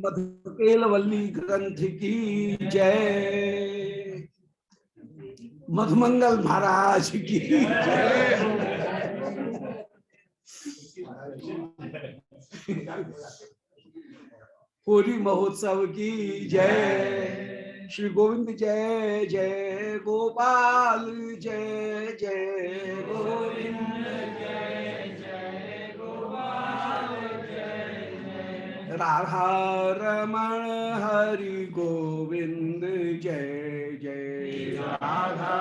मधुकेलवल्ली ग्रंथ की जय। मधुमंगल महाराज की जय। होली महोत्सव की जय। श्री गोविंद जय जय गोपाल जय जय गोविंद जय जय गोपाल जय जय राधा रमण हरि गोविंद जय जय राधा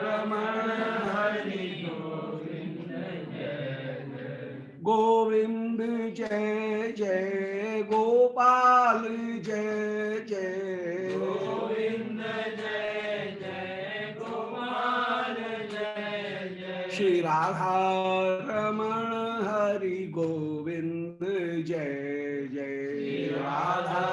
रमण हरि गोविंद जय जय गोविंद जय जय गोपाल जय जय गोविंद जय जय गोपाल जय जय श्री राधा रमण हरि गोविंद जय जय राधा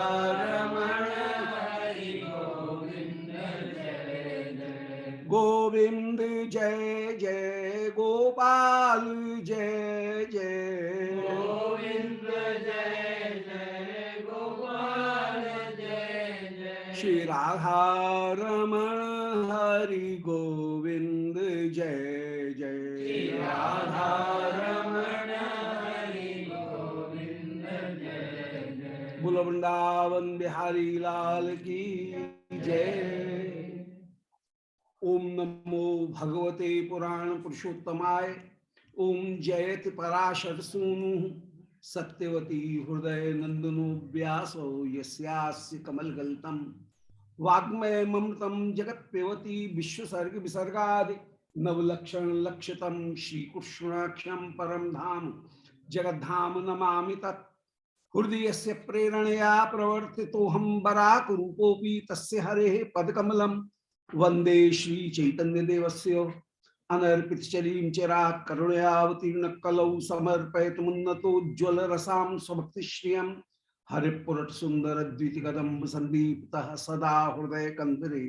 रमण हरि गोविंद जय जय गोविंद जय जय गोपाल जय जय गोविंद जय जय गोपाल जय जय श्री राधा रमण हरि गोविंद जय जय श्री राधा रमण हरि गोविंद जय जय बोलो वृंदावन बिहारी लाल की जय। ओम नमो भगवते पुराण पुरुषोत्तमाय। ओम जयति पराशर सूनु सत्यवती हृदय नंदनो व्यासो यस्यास्य कमलगल्तम वाग्मय ममृतम जगत पेवती विश्वसर्ग विसर्गादि नवलक्षण लक्षितम श्रीकृष्णाख्यम परम धाम जगद्धाम नमामि तत् हृदय से प्रेरणया प्रवर्तितोहम बराक रूपोपि तस्य हरेः पदकमलम वंदे श्री चैतन्य देवस्य अनर्पित चरीम चिरा करुणयावतीर्ण कलौ समर्पयत मुन्नतोज्ज्वल रसाम स्वभक्ति श्रियम हरिपुरट सुंदर द्विति कदम्ब संदीप्तः सदा हृदय कंदरे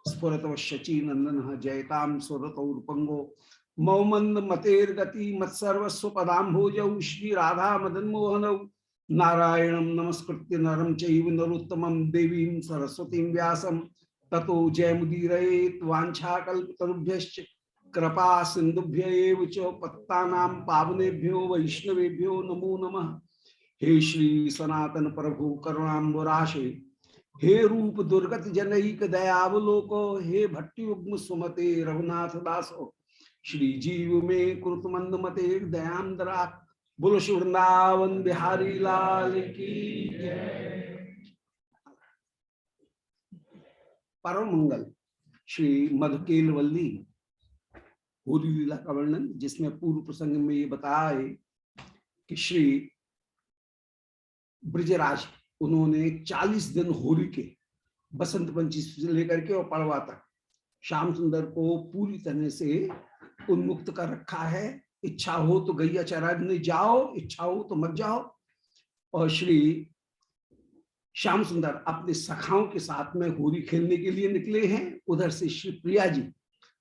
स्फुरत शची नंदन जयताम सुरतौर्पंगो मौमंद मतेर्गति मत्सर्वस्व पदाम्भोजौ श्री राधा मदन मोहनौ नारायणं नमस्कृत्य नरं चैव नरोत्तमं देवीं सरस्वतीं व्यासं ततो जयमुदीरयेत् वाञ्छाकल्पतरुभ्यश्च कृपा सिन्धुभ्य एव च पत्तानां पावनेभ्यो वैष्णवेभ्यो नमो नमः। हे श्री सनातन प्रभु करुणाम्बुराशे हे रूप दुर्गत जनैक दयावलोको हे भट्टयुग्म सुमते रघुनाथ दासो श्री जीव में कुरुत मंद मते दयांद्रा बोलो वृंदावन बिहारी लाल की जय। परम मंगल श्री मधुकेलवल्ली होली लीला का वर्णन, जिसमें पूर्व प्रसंग में ये बताया कि श्री ब्रजराज उन्होंने 40 दिन होली के बसंत पंचमी से लेकर के और पड़वा तक श्याम सुंदर को पूरी तरह से उन्मुक्त कर रखा है। इच्छा हो तो गैया चराने जाओ, इच्छा हो तो मत जाओ। और श्री श्याम सुंदर अपने सखाओं के साथ में होली खेलने के लिए निकले हैं। उधर से श्री प्रिया जी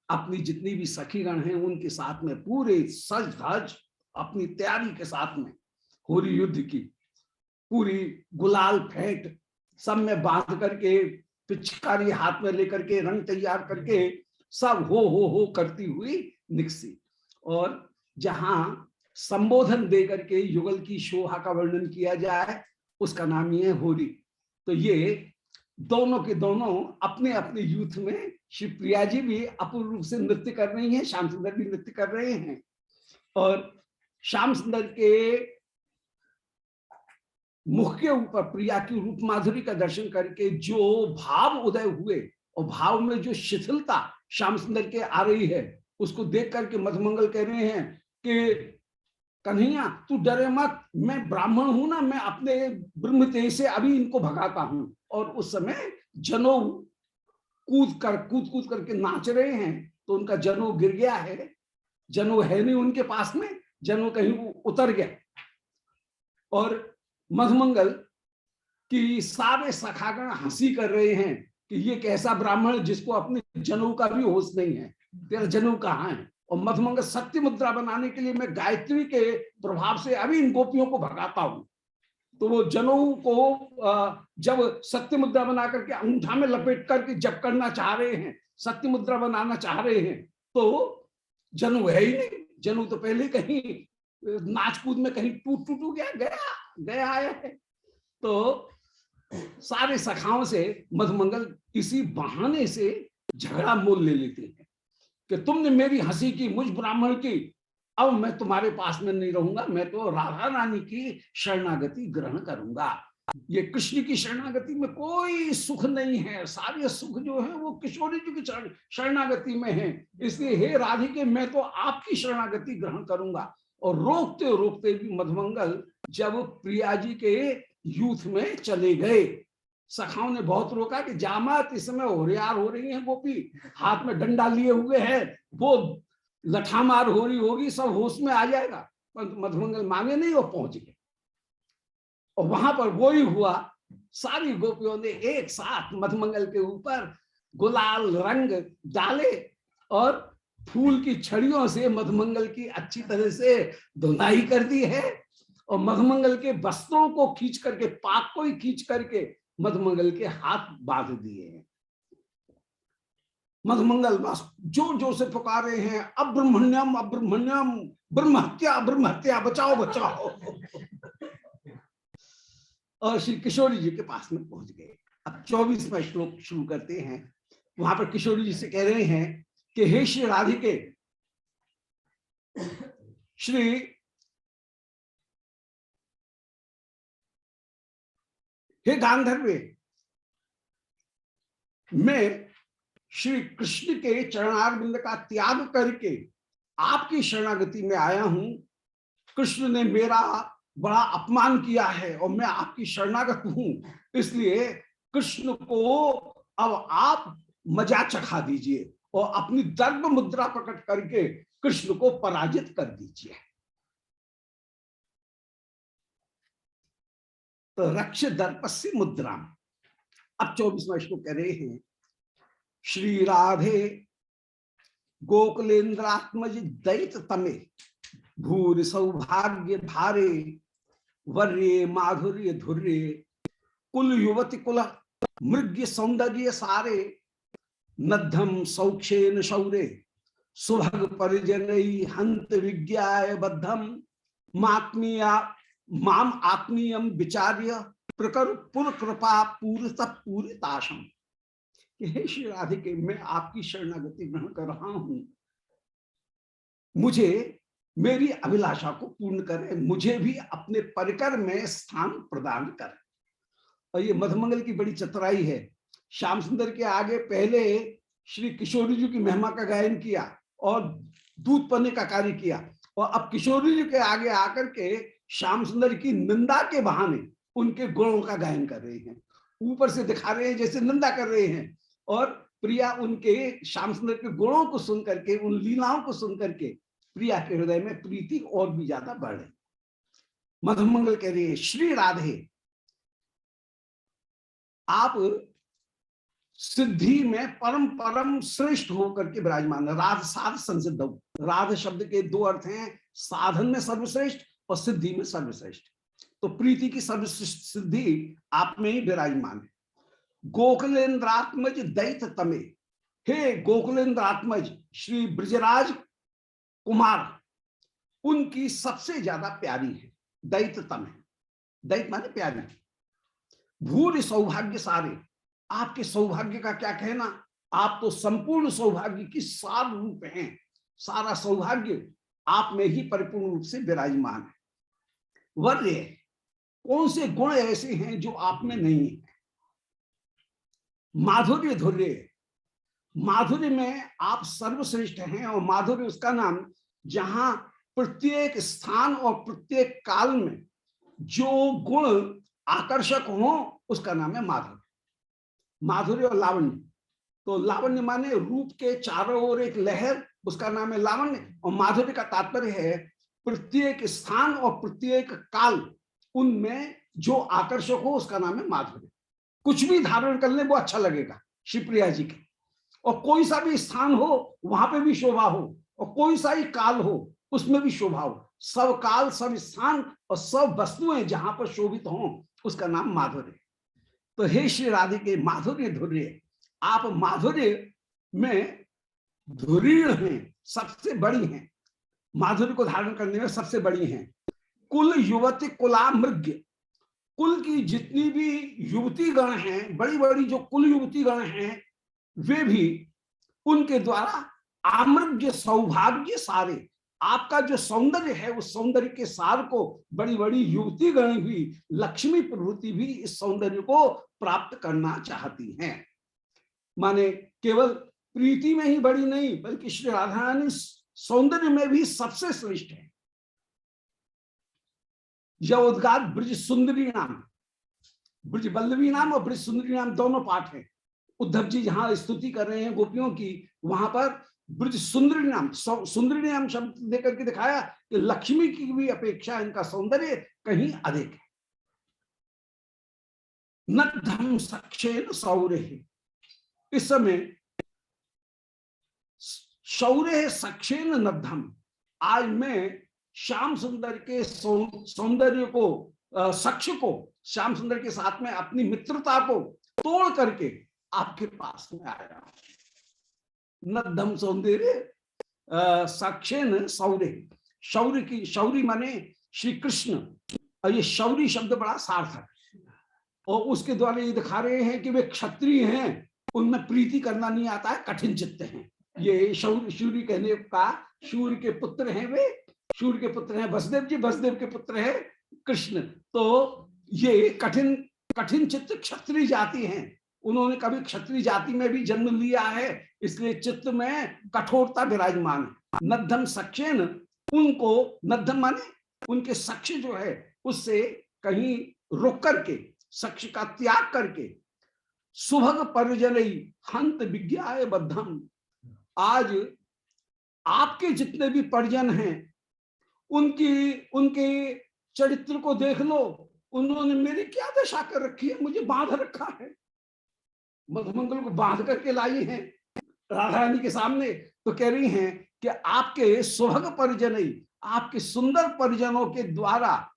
अपनी जितनी भी सखीगण हैं उनके साथ में पूरे सज धज अपनी तैयारी के साथ में होली युद्ध की पूरी गुलाल फेंट सब में बांध करके पिचकारी हाथ में लेकर के रंग तैयार करके सब हो करती हुई निकसी। और जहां संबोधन दे करके युगल की शोभा का वर्णन किया जाए उसका नाम ही है होली। तो ये दोनों के दोनों अपने अपने यूथ में श्री प्रिया जी भी अपूर्व रूप से नृत्य कर रही हैं, श्याम सुंदर भी नृत्य कर रहे हैं। और श्याम सुंदर के मुख के ऊपर प्रिया की रूप माधुरी का दर्शन करके जो भाव उदय हुए और भाव में जो शिथिलता श्याम सुंदर के आ रही है उसको देख करके मधुमंगल कह रहे हैं कि कन्हैया तू डरे मत, मैं ब्राह्मण हूं ना, मैं अपने ब्रह्म तेज से अभी इनको भगाता हूं। और उस समय जनो कूद करके नाच रहे हैं तो उनका जनो गिर गया है, जनो है नहीं उनके पास में, जनो कहीं उतर गया। और मधुमंगल की सारे सखागण हंसी कर रहे हैं कि ये कैसा ब्राह्मण जिसको अपने जनेऊ का भी होश नहीं है, तेरा जनेऊ कहाँ है। और मधुमंगल सत्य मुद्रा बनाने के लिए मैं गायत्री के प्रभाव से अभी इन गोपियों को भगाता हूं। तो वो जनऊ को जब सत्य मुद्रा बना करके अंगूठा में लपेट करके जब करना चाह रहे हैं, सत्य मुद्रा बनाना चाह रहे हैं, तो जनऊ है ही नहीं। जनऊ तो पहले कहीं नाच कूद में कहीं टूट गया गया गया आया है। तो सारे सखाओं से मधुमंगल किसी बहाने से झगड़ा मोल ले लेते हैं कि तुमने मेरी हंसी की, मुझ ब्राह्मण की, अब मैं तुम्हारे पास में नहीं रहूंगा, मैं तो राधा रानी की शरणागति ग्रहण करूंगा। ये कृष्ण की शरणागति में कोई सुख नहीं है, सारे सुख जो है वो किशोरी जी की शरणागति में है। इसलिए हे राधिके, मैं तो आपकी शरणागति ग्रहण करूंगा। और रोकते रोकते भी मधुमंगल जब प्रिया जी के यूथ में चले गए, सखाओं ने बहुत रोका कि जामत, इस समय होरियार हो रही है गोपी, हाथ में डंडा लिए हुए है, वो लठामार हो रही होगी, सब होश में आ जाएगा। पर मधुमंगल माने नहीं, वो पहुंच गए। और वहां पर वो ही हुआ, सारी गोपियों ने एक साथ मधुमंगल के ऊपर गुलाल रंग डाले और फूल की छड़ियों से मधुमंगल की अच्छी तरह से धुलाई कर दी है। और मधुमंगल के वस्त्रों को खींच करके, पाक को ही खींच करके मधुमंगल के हाथ बांध दिए हैं। मधुमंगल बस जोर जोर से पुकारे हैं, अब्रह्मण्यम अब्रह्मण्यम, ब्रह्महत्या ब्रह्महत्या, बचाओ बचाओ। और श्री किशोरी जी के पास में पहुंच गए। अब 24वां श्लोक शुरू करते हैं। वहां पर किशोरी जी से कह रहे हैं कि हे श्री राधिके, श्री हे गांधर्वे, मैं श्री कृष्ण के चरणारविंद का त्याग करके आपकी शरणागति में आया हूं। कृष्ण ने मेरा बड़ा अपमान किया है और मैं आपकी शरणागत हूं, इसलिए कृष्ण को अब आप मजा चखा दीजिए और अपनी दर्भ मुद्रा प्रकट करके कृष्ण को पराजित कर दीजिए। तो रक्ष दर्पस्य मुद्रा। अब 24वां श्लोक कह रहे हैं, श्री राधे गोकुलेन्द्रात्मज दैत तमे, भूरि सौभाग्य भारे, वर्ये माधुर्य धुर्ये, कुल युवती कुल मृग्य सौंदर्य सारे, नद्धम सौक्षेन शौरे, सुभग परिजनई हंत विज्ञाय बद्धम, मात्मीया माम आत्मीयम विचार्य प्रकर पुर कृपा पूरित पूरिताशम। हे श्री राधिके, मैं आपकी शरणागति ग्रहण कर रहा हूं, मुझे मेरी अभिलाषा को पूर्ण करें, मुझे भी अपने परिकर में स्थान प्रदान करें। और ये मधुमंगल की बड़ी चतुराई है। श्याम सुंदर के आगे पहले श्री किशोरी जी की महिमा का गायन किया और दूध पन्ने का कार्य किया, और अब किशोरी जी के आगे आकर के श्याम सुंदर की निंदा के बहाने उनके गुणों का गायन कर रहे हैं। ऊपर से दिखा रहे हैं जैसे निंदा कर रहे हैं, और प्रिया उनके श्याम सुंदर के गुणों को सुन करके, उन लीलाओं को सुन करके प्रिया के हृदय में प्रीति और भी ज्यादा बढ़ रही। मधुमंगल कह रही है, श्री राधे, आप सिद्धि में परम परम श्रेष्ठ होकर के विराजमान है। राध साध संसिद्ध। राध शब्द के दो अर्थ हैं, साधन में सर्वश्रेष्ठ और सिद्धि में सर्वश्रेष्ठ। तो प्रीति की सर्वश्रेष्ठ सिद्धि आप में ही विराजमान है। गोकुलेन्द्रात्मज दैत तमे, हे गोकुलेन्द्रात्मज श्री ब्रजराज कुमार, उनकी सबसे ज्यादा प्यारी है दैत तम है। दैत माने प्यारी। भूरि सौभाग्य सारे, आपके सौभाग्य का क्या कहना, आप तो संपूर्ण सौभाग्य की सार रूप हैं। सारा सौभाग्य आप में ही परिपूर्ण रूप से विराजमान है। वर्य, कौन से गुण ऐसे हैं जो आप में नहीं है। माधुर्य धुर्य, माधुर्य में आप सर्वश्रेष्ठ हैं। और माधुर्य उसका नाम, जहां प्रत्येक स्थान और प्रत्येक काल में जो गुण आकर्षक हो उसका नाम है माधुर्य। माधुर्य और लावण्य, तो लावण्य माने रूप के चारों ओर एक लहर, उसका नाम है लावण्य। और माधुर्य का तात्पर्य है प्रत्येक स्थान और प्रत्येक काल, उनमें जो आकर्षक हो उसका नाम है माधुर्य। कुछ भी धारण कर ले वो अच्छा लगेगा शिवप्रिया जी के, और कोई सा भी स्थान हो वहां पे भी शोभा हो, और कोई सा ही काल हो उसमें भी शोभा हो। सब काल सब स्थान और सब वस्तुएं जहां पर शोभित हों उसका नाम माधुर्य। तो हे श्री राधिके माधुर्य धुर्य, आप माधुर्य में धुरीण हैं, सबसे बड़ी हैं, माधुर्य को धारण करने में सबसे बड़ी हैं। कुल युवती कुला मृग्य, कुल की जितनी भी युवती गण हैं, बड़ी बड़ी जो कुल युवती गण हैं, वे भी उनके द्वारा आमृग्य सौभाग्य सारे, आपका जो सौंदर्य है उस सौंदर्य के सार को बड़ी बड़ी युवती गण भी, लक्ष्मी प्रभृति भी इस सौंदर्य को प्राप्त करना चाहती हैं। माने केवल प्रीति में ही बड़ी नहीं, बल्कि श्री राधा रानी सौंदर्य में भी सबसे श्रेष्ठ है। यदगार ब्रज सुंदरी नाम, ब्रज वल्लभी नाम और ब्रज सुंदरी नाम दोनों पाठ है। उद्धव जी जहां स्तुति कर रहे हैं गोपियों की, वहां पर ब्रज सुंदरी नाम, सुंदरी नाम शब्द देकर के दिखाया कि लक्ष्मी की भी अपेक्षा इनका सौंदर्य कहीं अधिक है। नद्धम सक्षेन सौर्य, इस समय शौर्य सक्षेन नद्धम, आज मैं श्याम सुंदर के सौंदर्य को, सक्ष को, श्याम सुंदर के साथ में अपनी मित्रता को तोड़ करके आपके पास में आया। नद्धम सौंदर्य सक्षेन सौर्य, शौर्य की, शौर्य माने श्री कृष्ण, और ये शौर्य शब्द बड़ा सार्थक है। और उसके द्वारा ये दिखा रहे हैं कि वे क्षत्रिय हैं, उनमें प्रीति करना नहीं आता है, कठिन चित्त हैं। ये शौर्य कहने का, सूर्य के पुत्र हैं वे, सूर्य के पुत्र हैं वसुदेव जी, वसुदेव के पुत्र है कृष्ण। तो ये कठिन चित्त क्षत्रिय जाति हैं, उन्होंने कभी क्षत्रिय जाति में भी जन्म लिया है, इसलिए चित्त में कठोरता विराजमान है। नद्धम सक्षेन, उनको नद्धम माने उनके सक्ष जो है उससे कहीं रुक करके, सक्ष का त्याग करके, सुभग परिजनई हंत विज्ञाय बद्धम, आज आपके जितने भी परिजन हैं उनके चरित्र को देख लो, उन्होंने मेरी क्या दशा कर रखी है, मुझे बांध रखा है। मधुमंगल को बांध करके लाई हैं राधा रानी के सामने, तो कह रही हैं कि आपके सुभग परिजन, आपके सुंदर परिजनों के द्वारा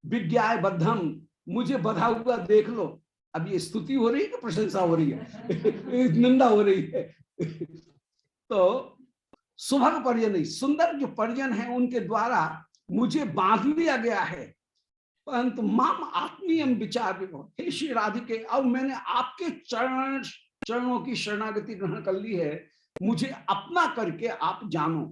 विज्ञाय बद्धम, मुझे बधा हुआ देख लो। अब ये स्तुति हो रही है कि प्रशंसा हो रही है? निंदा हो रही है। तो सुभग परिजन, सुंदर जो परिजन है उनके द्वारा मुझे बांध लिया गया है। परंतु माम आत्मीय विचार, हे श्री राधिके, अब मैंने आपके चरणों की शरणागति ग्रहण कर ली है, मुझे अपना करके आप जानो।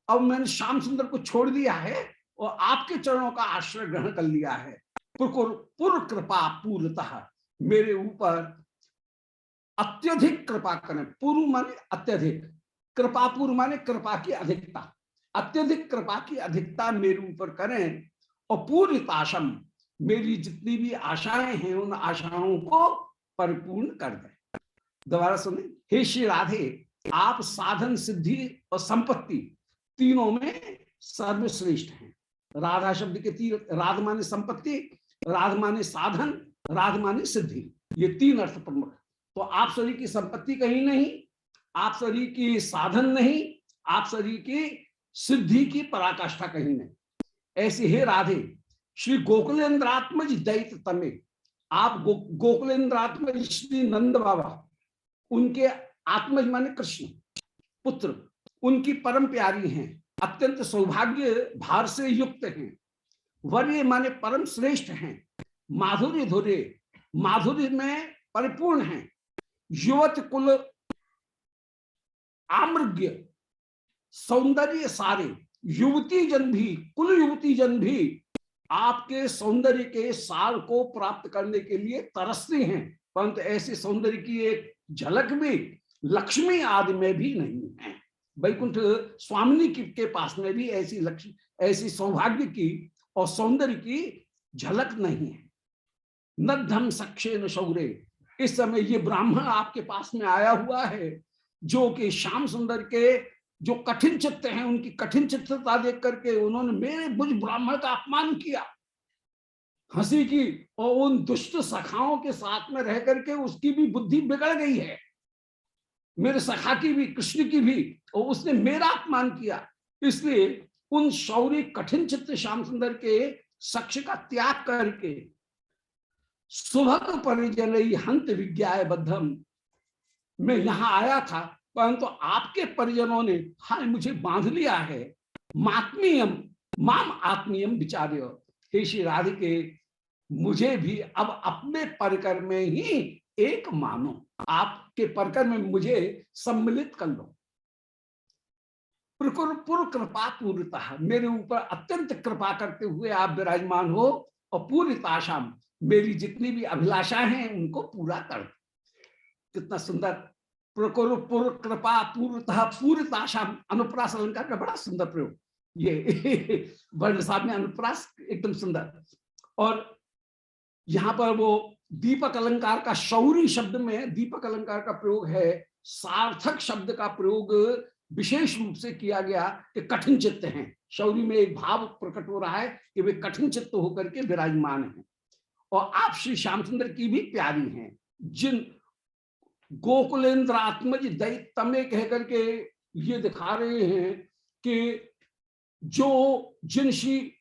अब मैंने श्याम सुंदर को छोड़ दिया है और आपके चरणों का आश्रय ग्रहण कर लिया है। पूर्व कृपा पूर्णतः, मेरे ऊपर अत्यधिक कृपा करें। पूर्व माने अत्यधिक, कृपा पूर्व माने कृपा की अधिकता, अत्यधिक कृपा की अधिकता मेरे ऊपर करें। और पूर्णताशम, मेरी जितनी भी आशाएं हैं उन आशाओं को परिपूर्ण कर दें। दोबारा सुने, हे श्री राधे, आप साधन सिद्धि और संपत्ति तीनों में सर्वश्रेष्ठ हैं। राधा शब्द के तीन, राध माने संपत्ति, राध माने साधन, राध माने सिद्धि, ये तीन अर्थ प्रमुख। तो आप शरीर की संपत्ति कहीं नहीं, आप शरीर की साधन नहीं, आप शरीर की सिद्धि की पराकाष्ठा कहीं नहीं। ऐसे हे राधे, श्री गोकुलेन्द्रात्मज दैत तमे, आप गोकुलेन्द्रात्मज श्री नंद बाबा, उनके आत्मज माने कृष्ण पुत्र, उनकी परम प्यारी हैं, अत्यंत सौभाग्य भार से युक्त हैं, वर्य माने परम श्रेष्ठ हैं, माधुर्य धुर्य, माधुर्य में परिपूर्ण हैं, युवत कुल आमृग्य, सौंदर्य सारे, युवती जन भी, कुल युवती जन भी आपके सौंदर्य के सार को प्राप्त करने के लिए तरसते हैं, परंतु ऐसे सौंदर्य की एक झलक भी लक्ष्मी आदि में भी नहीं है। वैकुंठ स्वामिनी के पास में भी ऐसी लक्ष्मी, ऐसी सौभाग्य की और सौंदर्य की झलक नहीं है। नद्धम सक्षेन शौर्य, इस समय ये ब्राह्मण आपके पास में आया हुआ है जो कि श्याम सुंदर के जो कठिन चित्त हैं, उनकी कठिन चित्तता देख करके उन्होंने मेरे बुझ ब्राह्मण का अपमान किया, हंसी की, और उन दुष्ट सखाओं के साथ में रह करके उसकी भी बुद्धि बिगड़ गई है, मेरे सखा की भी, कृष्ण की भी, और उसने मेरा अपमान किया। इसलिए उन शौर्य कठिन चित्त श्याम सुंदर के सक्ष का त्याग करके सुभग परिजन हंत विज्ञाय बद्धम, मैं यहां आया था परंतु आपके परिजनों ने हाय मुझे बांध लिया है। मात्मीयम माम आत्मीयम विचार्य, हे श्री राधिके मुझे भी अब अपने परिकर में ही एक मानो, आपके परिकर में मुझे सम्मिलित कर लो। पुर कृपा पूर्णता, मेरे ऊपर अत्यंत कृपा करते हुए आप विराजमान हो और पूरी आशा मेरी जितनी भी अभिलाषा हैं उनको पूरा कर दो। कितना सुंदर प्रकुर पुर कृपा पूर्णतः पूर्णताशा, अनुप्रास अलंकार का बड़ा सुंदर प्रयोग ये वर्ण साहब में, अनुप्रास एकदम सुंदर। और यहां पर वो दीपक अलंकार का शौरी शब्द में दीपक अलंकार का प्रयोग है, सार्थक शब्द का प्रयोग विशेष रूप से किया गया कि कठिन चित्त हैं। शौरी में एक भाव प्रकट हो रहा है कि वे कठिन चित्त होकर के विराजमान हैं और आप श्री श्याम सुंदर की भी प्यारी हैं। जिन गोकुलेंद्र आत्मज दैत्य कह करके ये दिखा रहे हैं कि जो जिन श्री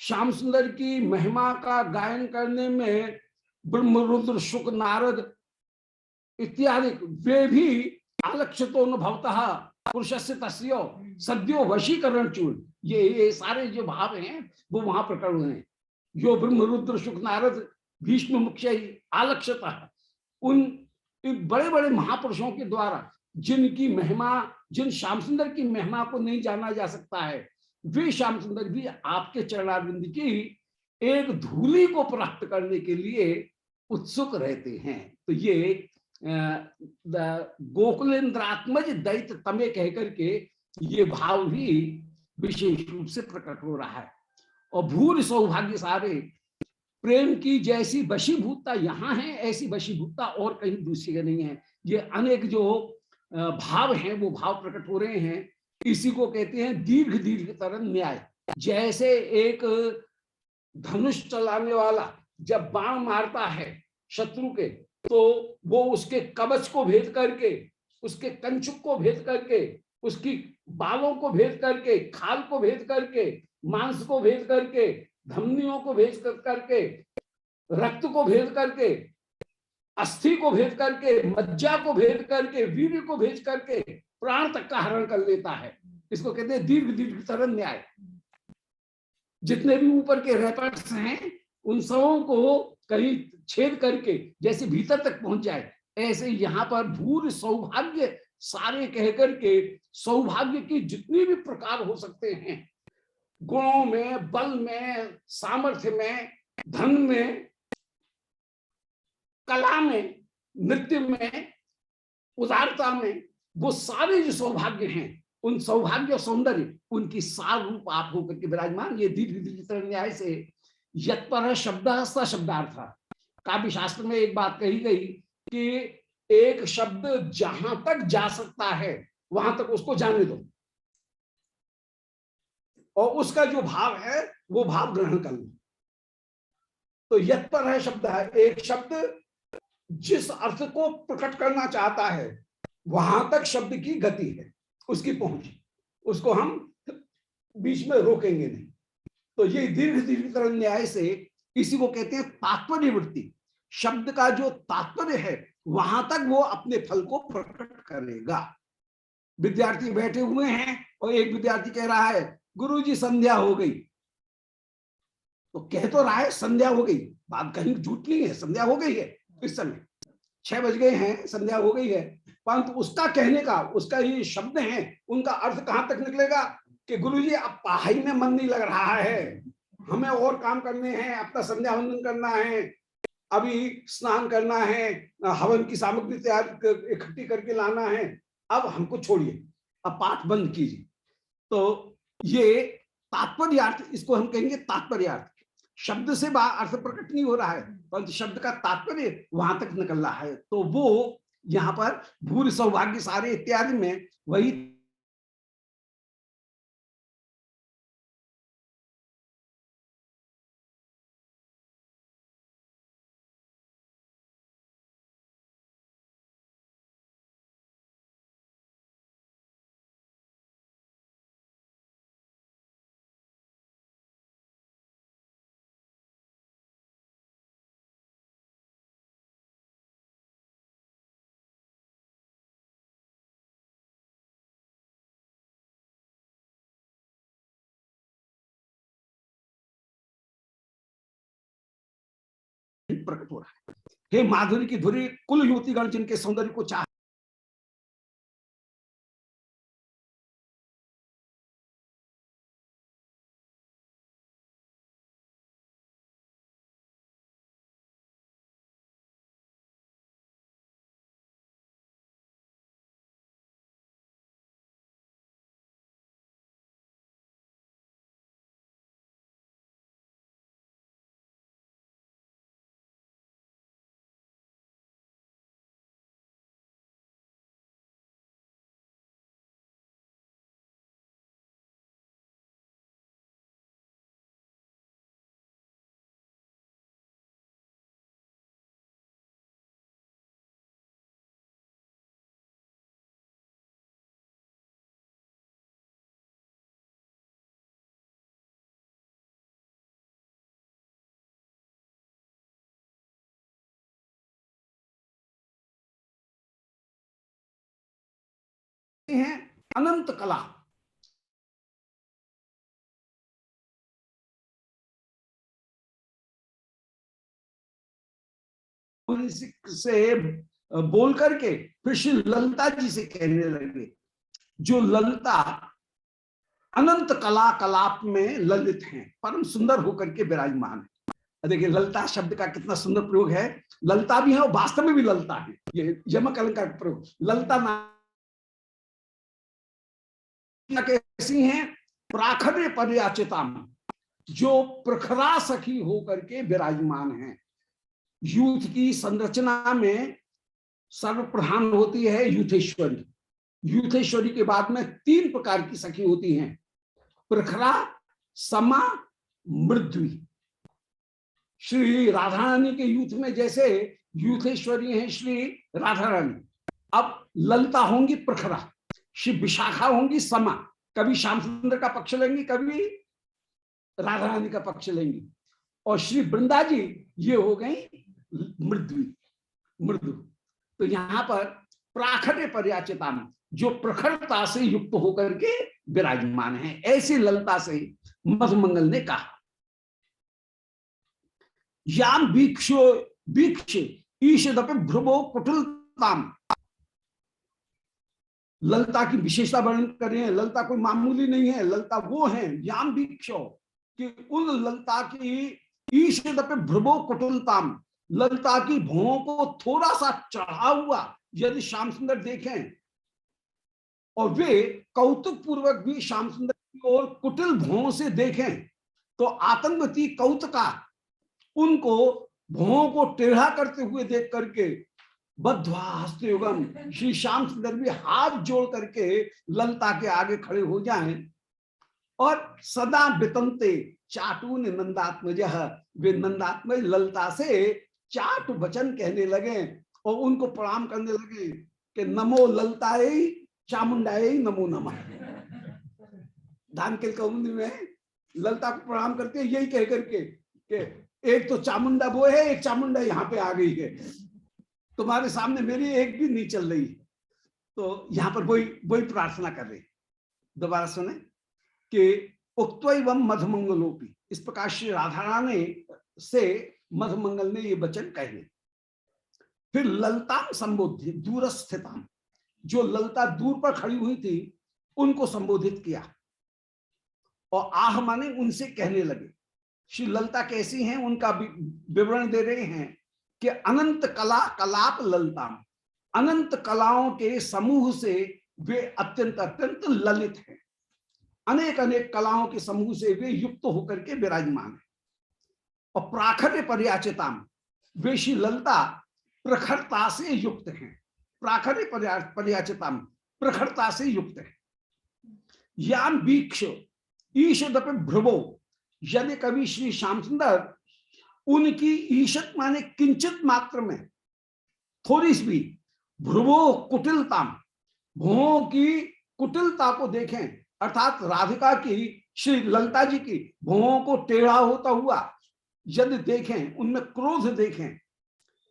श्याम सुंदर की महिमा का गायन करने में ब्रह्मरुद्र शुक नारद इत्यादि वे भी आलक्षितो न भवतः पुरुषस्य तस्यो सद्यो वशीकरण चूर, ये सारे जो भाव हैं वो वहां प्रकट हुए हैं। यो ब्रह्मरुद्र शुक नारद भीष्म मुख्य आलक्षितः, उन बड़े बड़े महापुरुषों के द्वारा जिनकी महिमा, जिन श्याम सुंदर की महिमा को नहीं जाना जा सकता है, वे श्याम सुंदर भी आपके चरणारविंद की एक धूलि को प्राप्त करने के लिए उत्सुक रहते हैं। तो ये गोकुलेंद्रात्मज दैत्य तमे कह करके ये भाव भी विशेष रूप से प्रकट हो रहा है। और भूर सौभाग्य सारे, प्रेम की जैसी वशीभूतता यहाँ है ऐसी वशीभूतता और कहीं दूसरी का नहीं है। ये अनेक जो भाव हैं वो भाव प्रकट हो रहे हैं, इसी को कहते हैं दीर्घ दीर्घ तरन न्याय। जैसे एक धनुष चलाने वाला जब बाण मारता है शत्रु के, तो वो उसके कवच को भेद करके, उसके कंचुक को भेद करके, उसकी बालों को भेद करके, खाल को भेद करके, मांस को भेद करके, धमनियों को भेद करके, रक्त को भेद करके, अस्थि को भेद करके, मज्जा को भेद करके, वीर्य को भेद करके प्राण तक का हरण कर लेता है। इसको कहते हैं दीर्घ दीर्घ तरन न्याय। जितने भी ऊपर के रैपर्स हैं उन सबों को कहीं छेद करके जैसे भीतर तक पहुंच जाए, ऐसे यहाँ पर भूर सौभाग्य सारे कह करके सौभाग्य की जितनी भी प्रकार हो सकते हैं, गुणों में, बल में, सामर्थ्य में, धन में, कला में, नृत्य में, उदारता में, वो सारे जो सौभाग्य हैं उन सौभाग्य और सौंदर्य उनकी सार रूप आप होकर के विराजमान। ये दीर्घ दीर्घ न्याय से यत्पर शब्द शब्दार्थ, काव्य शास्त्र में एक बात कही गई कि एक शब्द जहां तक जा सकता है वहां तक उसको जाने दो और उसका जो भाव है वो भाव ग्रहण कर लो। तो यत्पर है शब्द है, एक शब्द जिस अर्थ को प्रकट करना चाहता है वहां तक शब्द की गति है, उसकी पहुंच, उसको हम बीच में रोकेंगे नहीं। तो ये दीर्घ दीर्घ न्याय से इसी को कहते हैं तात्पर्य वृत्ति। शब्द का जो तात्पर्य है वहां तक वो अपने फल को प्रकट करेगा। विद्यार्थी बैठे हुए हैं और एक विद्यार्थी कह रहा है गुरुजी संध्या हो गई, तो कह तो रहा है संध्या हो गई, बात कहीं झूठ नहीं है, संध्या हो गई है। इस समय 6 बज गए हैं, संध्या हो गई है, परंतु उसका कहने का, उसका ये शब्द है, उनका अर्थ कहां तक निकलेगा कि गुरुजी अब पढ़ाई में मन नहीं लग रहा है, हमें और काम करने हैं, अपना संध्या वंदन करना है, अभी स्नान करना है, हवन की सामग्री तैयार इकट्ठी करके लाना है, अब हमको छोड़िए, अब पाठ बंद कीजिए। तो ये तात्पर्यार्थ, इसको हम कहेंगे तात्पर्यार्थ। शब्द से अर्थ प्रकट नहीं हो रहा है परंतु शब्द का तात्पर्य वहां तक निकल रहा है, तो वो यहाँ पर भूर सौभाग्य सारे इत्यादि में वही प्रकट हो रहा है। हे माधुरी की धुरी कुल युवतीगण जिनके सौंदर्य को चाह हैं अनंत कला। से बोल करके फिर श्री ललिता जी से कहने लगे, जो ललिता अनंत कला कलाप में ललित हैं, परम सुंदर होकर के विराजमान है। देखिए ललिता शब्द का कितना सुंदर प्रयोग है। ललिता भी है और वास्तव में भी ललिता है। ये यमक अलंकार का प्रयोग। ललिता कैसी हैं? प्राखरे पर्याचिताम, जो प्रखरा सखी होकर के विराजमान है। यूथ की संरचना में सर्वप्रधान होती है यूथेश्वरी। यूथेश्वरी के बाद में 3 प्रकार की सखी होती हैं, प्रखरा, समा, मृद्वी। श्री राधा रानी के यूथ में जैसे यूथेश्वरी हैं श्री राधा रानी, अब ललिता होंगी प्रखरा, श्री विशाखा होंगी समा। कभी श्याम सुंदर का पक्ष लेंगी, कभी राधा रानी का पक्ष लेंगी। और श्री वृंदा जी ये हो गई मृद्वी, मृदु। तो यहां पर प्राखरे पर्याचिता में जो प्रखरता से युक्त होकर के विराजमान है, ऐसी ललिता से मधुमंगल ने कहा। याम वीक्षो वीक्ष ईशदपि भ्रुवो कुटिलताम। ललिता की विशेषता वर्णन कर रहे हैं। ललिता कोई मामूली नहीं है, ललिता वो है याम वीक्षो कि उन ललिता की ईशदपि भ्रुवो कुटिलताम, ललिता की भौं को थोड़ा सा चढ़ा हुआ यदि श्याम सुंदर देखें और वे कौतुक पूर्वक भी श्याम सुंदर की ओर कुटिल भौं से देखें तो आतंकवती कौतुका उनको भौं को टेढ़ा करते हुए देख करके बद्ध्वा हस्तयुगम, श्री श्याम सुंदर भी हाथ जोड़ करके ललिता के आगे खड़े हो जाएं और सदा वितंते चाटून नंदात्मज, वे नंदात्मज ललिता से चाट वचन कहने लगे और उनको प्रणाम करने लगे कि नमो ललितायै चामुंडायै नमो नमः। धानकिल कौमुदी में ललिता को प्रणाम करते हैं यही कह करके कि एक तो चामुंडा वो है, एक चामुंडा यहाँ पे आ गई है, तुम्हारे सामने मेरी एक भी नहीं चल रही। तो यहाँ पर वही प्रार्थना कर रहे। दोबारा सुने कि उक्त्वैवं मधुमंगलोपि, इस प्रकार श्री राधा रानी से मधुमंगल ने ये वचन कहे। फिर ललिता संबोधि दूरस्थिताम, जो ललिता दूर पर खड़ी हुई थी उनको संबोधित किया और आह माने उनसे कहने लगे। श्री ललिता कैसी हैं उनका विवरण दे रहे हैं कि अनंत कला कलाप ललिता, अनंत कलाओं के समूह से वे अत्यंत अत्यंत ललित हैं। अनेक अनेक कलाओं के समूह से वे युक्त होकर के विराजमान है। और प्राखर्य पर्याचिताम, वे श्री ललिता प्रखरता से युक्त हैं। प्राखर्य पर्याचिताम, प्रखरता से युक्त है। याम वीक्ष ईशदपि भ्रुवो, यदि कभी श्री श्याम सुंदर उनकी ईशत माने किंचित मात्र में थोड़ी सी भी, भ्रुवो कुटिलताम, भुवों की कुटिलता को देखें, अर्थात राधिका की श्री ललिता जी की भुवों को टेढ़ा होता हुआ यदि देखें, उनमें क्रोध देखें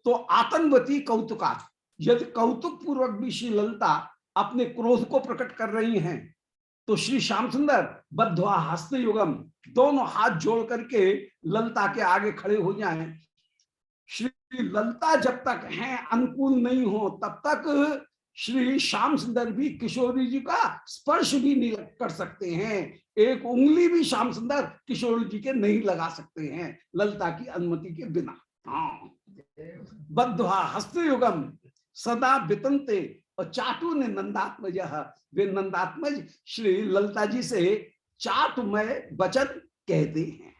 तो आतंकवती कौतुका, यदि कौतुक पूर्वक भी श्री ललिता अपने क्रोध को प्रकट कर रही हैं तो श्री श्याम सुंदर बद्ध्वा हस्तयुगम, दोनों हाथ जोड़ करके ललिता के आगे खड़े हो जाएं। श्री ललता जब तक हैं अनुकूल नहीं हो तब तक श्री श्याम सुंदर भी किशोरी जी का स्पर्श भी नहीं कर सकते हैं। एक उंगली भी श्याम सुंदर किशोरी जी के नहीं लगा सकते हैं ललता की अनुमति के बिना। हाँ, बद्ध्वा हस्तयुगम सदा वितंते, और चाटू ने नंदात्मज, वे नंदात्मज श्री ललता जी से चाटुमय वचन कहते हैं।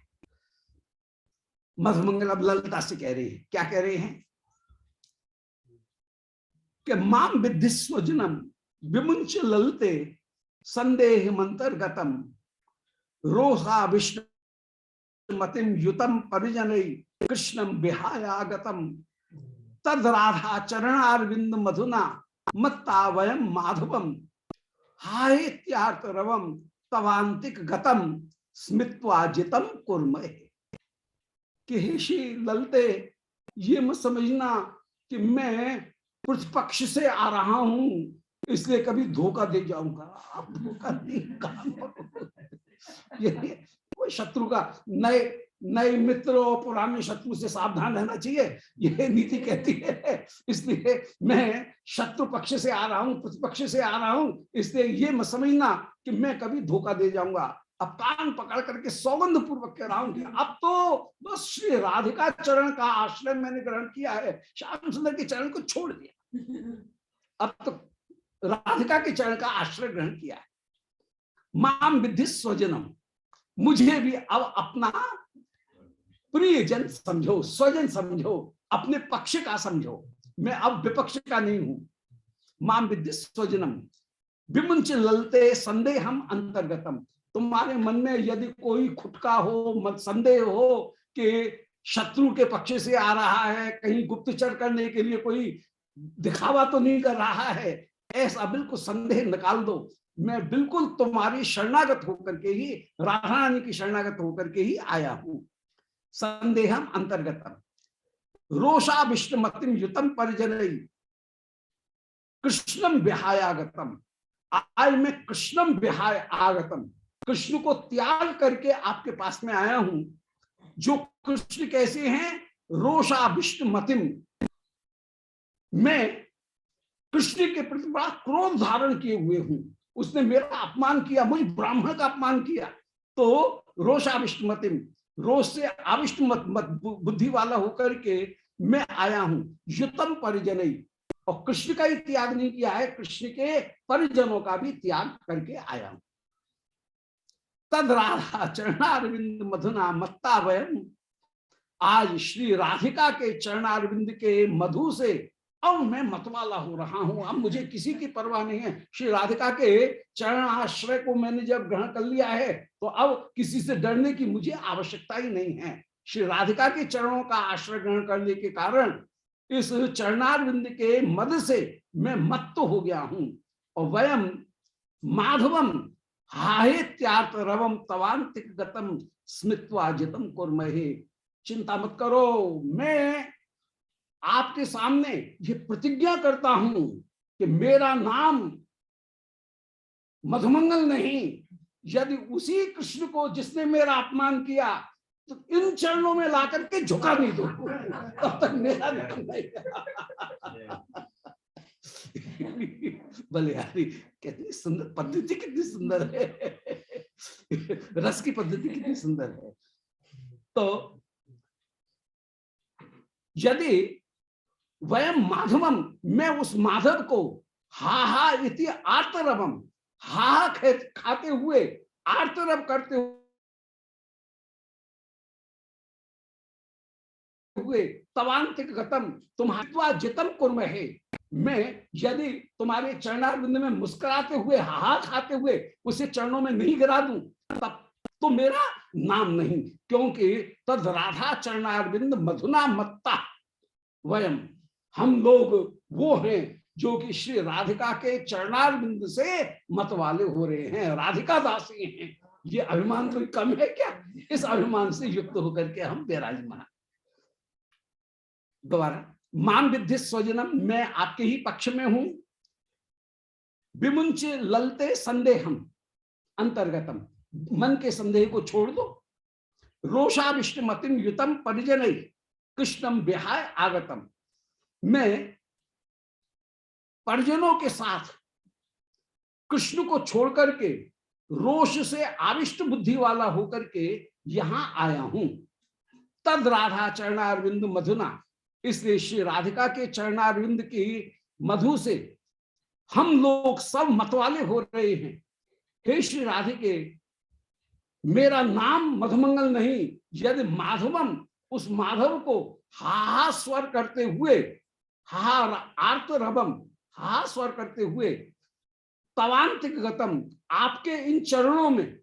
मधुमंगल अब ललता से कह रहे हैं, क्या कह रहे हैं कि माम विद्धि स्वजनम विमुंच ललते संदेह मंतर्गतम रोहा विष्णु मतिम युतम परिजनई कृष्णम विहायागतम तद राधा चरणारविंद मधुना मत्ता वयम माधवम हायत्यार्थ रवम तवांतिक गतम स्मित्वा जितम कुर्महे। कि हे श्री ललते, ये मत समझना कि मैं प्रतिपक्ष से आ रहा हूं इसलिए कभी धोखा दे जाऊंगा। आप धोखा नहीं, ये कोई शत्रु का, नए नए मित्र और पुराने शत्रु से सावधान रहना चाहिए, यह नीति कहती है। इसलिए मैं शत्रु पक्ष से आ रहा हूं, प्रतिपक्ष से आ रहा हूं, इसलिए ये मत समझना कि मैं कभी धोखा दे जाऊंगा। अब कान पकड़ करके सौगंध पूर्वक कह रहा हूं कि अब तो बस श्री राधिका चरण का आश्रय मैंने ग्रहण किया है, श्याम सुंदर के चरण को छोड़ दिया, अब तो राधिका के चरण का आश्रय ग्रहण किया है। माम विद्धि स्वजनम, मुझे भी अब अपना प्रियजन समझो, स्वजन समझो, अपने पक्ष का समझो, मैं अब विपक्ष का नहीं हूं। माम विद्धि स्वजनम विमुंच ललते संदेहम अंतर्गतम, तुम्हारे मन में यदि कोई खुटका हो, मत संदेह हो कि शत्रु के पक्ष से आ रहा है, कहीं गुप्तचर करने के लिए कोई दिखावा तो नहीं कर रहा है, ऐसा बिल्कुल संदेह निकाल दो। मैं बिल्कुल तुम्हारी शरणागत होकर के ही, राधा रानी की शरणागत होकर के ही आया हूं। संदेहम अंतर्गतम रोषा विष्णुमतिम युतम परिजनई कृष्णम विहायागतम, आज मैं कृष्णम विहाय आगतम, कृष्ण को त्याग करके आपके पास में आया हूं। जो कृष्ण कैसे हैं, रोषा विष्णुमतिम, मैं कृष्ण के प्रति बड़ा क्रोध धारण किए हुए हूं। उसने मेरा अपमान किया, मुझे ब्राह्मण का अपमान किया, तो रोषा विष्णुमतिम, रोष से आविष्ट मत बुद्धि वाला होकर के मैं आया हूं। युतम परिजनई, और कृष्ण का ही त्याग नहीं किया है, कृष्ण के परिजनों का भी त्याग करके आया हूं। तद राधा चरणारविंद मधुना मत्ता वयम, आज श्री राधिका के चरणारविंद के मधु से अब मैं मतवाला हो रहा हूं। अब मुझे किसी की परवाह नहीं है, श्री राधिका के चरण आश्रय को मैंने जब ग्रहण कर लिया है तो अब किसी से डरने की मुझे आवश्यकता ही नहीं है। श्री राधिका के चरणों का आश्रय ग्रहण करने के कारण इस चरणारविंद के मद से मैं मत्त हो गया हूं। और वयम माधवम हाहेत्यार्थ रवम तवांतिक गतम स्मित्वा जितम कुर्महे। चिंता मत करो, मैं आपके सामने ये प्रतिज्ञा करता हूं कि मेरा नाम मधुमंगल नहीं, यदि उसी कृष्ण को जिसने मेरा अपमान किया तो इन चरणों में ला करके झुका नहीं दो, तब तक मेरा नाम नहीं। भले यारी, कितनी सुंदर पद्धति, कितनी सुंदर है, रस की पद्धति कितनी सुंदर है। तो यदि वयम माधवम, मैं उस माधव को हा हा इति आर्तरवम, हा खाते हुए, आर्तरव करते हुए, तवांतिक गतम तुम्हारा जितम कुर्महे, मैं यदि तुम्हारे चरणारविंद में मुस्कुराते हुए, हा खाते हुए उसे चरणों में नहीं गिरा दूं, तब तो मेरा नाम नहीं, क्योंकि तद राधा चरणारविंद मधुना मत्ता वयम, हम लोग वो हैं जो कि श्री राधिका के चरणारविंद से मत वाले हो रहे हैं, राधिका दासी हैं। ये अभिमान कोई कम है क्या? इस अभिमान से युक्त होकर के हम विराजमान। दोबारा, मान विद्धि स्वजनम, मैं आपके ही पक्ष में हूं। विमुंच ललते संदेहम अंतर्गतम, मन के संदेह को छोड़ दो। रोषा विष्णुमतिम युतम परिजनई, कृष्णम विहाय आगतम, मैं परिजनों के साथ कृष्ण को छोड़ करके रोष से आविष्ट बुद्धि वाला होकर के यहां आया हूं। तद राधा चरणारविंद मधुना, इसलिए श्री राधिका के चरणारविंद की मधु से हम लोग सब मतवाले हो रहे हैं। हे श्री राधिके, मेरा नाम मधुमंगल नहीं, यदि माधवम, उस माधव को हा स्वर करते हुए, हा आर्त रबम, हा स्वर करते हुए, तवांतिक गतम, आपके इन चरणों में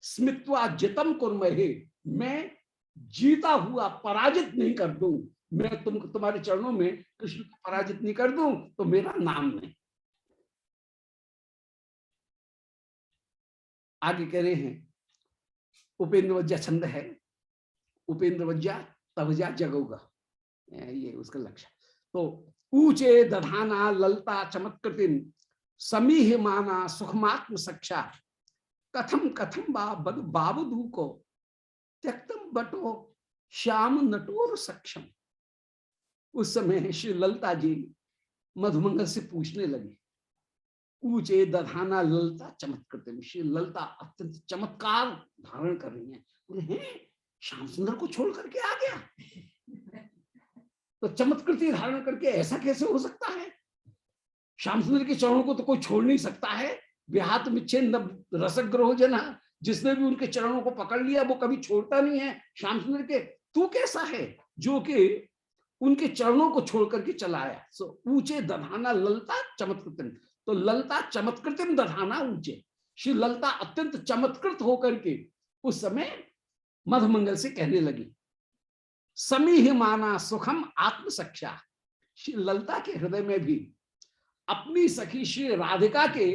स्मित्वा जितम कुर्महे, मैं जीता हुआ पराजित नहीं कर दूं, मैं तुम्हारे चरणों में कृष्ण को पराजित नहीं कर दूं तो मेरा नाम नहीं। आगे कह रहे हैं, उपेंद्र वज्जा छंद है, उपेंद्र वज्जा तवजा जगोगा, ये उसका लक्ष्य। तो ऊंचे दधाना ललता चमत्कृतिम समीह माना सुखमात्म सक्षा, कथम कथम बाबुदू को त्यक्तम बटो श्याम नटोर सक्षम। उस समय श्री ललता जी मधुमंगल से पूछने लगी, ऊंचे दधाना ललता चमत्कृतिम, श्री ललता अत्यंत चमत्कार धारण कर रही है। बोले श्याम सुंदर को छोड़ करके आ गया, तो चमत्कृति धारण करके ऐसा कैसे हो सकता है? श्याम सुंदर के चरणों को तो कोई छोड़ नहीं सकता है। विहात मिच्छेद रसग्रहो जना, जिसने भी उनके चरणों को पकड़ लिया वो कभी छोड़ता नहीं है श्याम सुंदर के। तू कैसा है जो कि उनके चरणों को छोड़ करके चला आया? सो ऊंचे दधाना ललता चमत्कृतिम, तो ललता चमत्कृतिम दधाना ऊंचे, श्री ललता अत्यंत चमत्कृत होकर के उस समय मधुमंगल से कहने लगी, समीह माना सुखम आत्म सख्या। श्री ललता के हृदय में भी अपनी सखी श्री राधिका के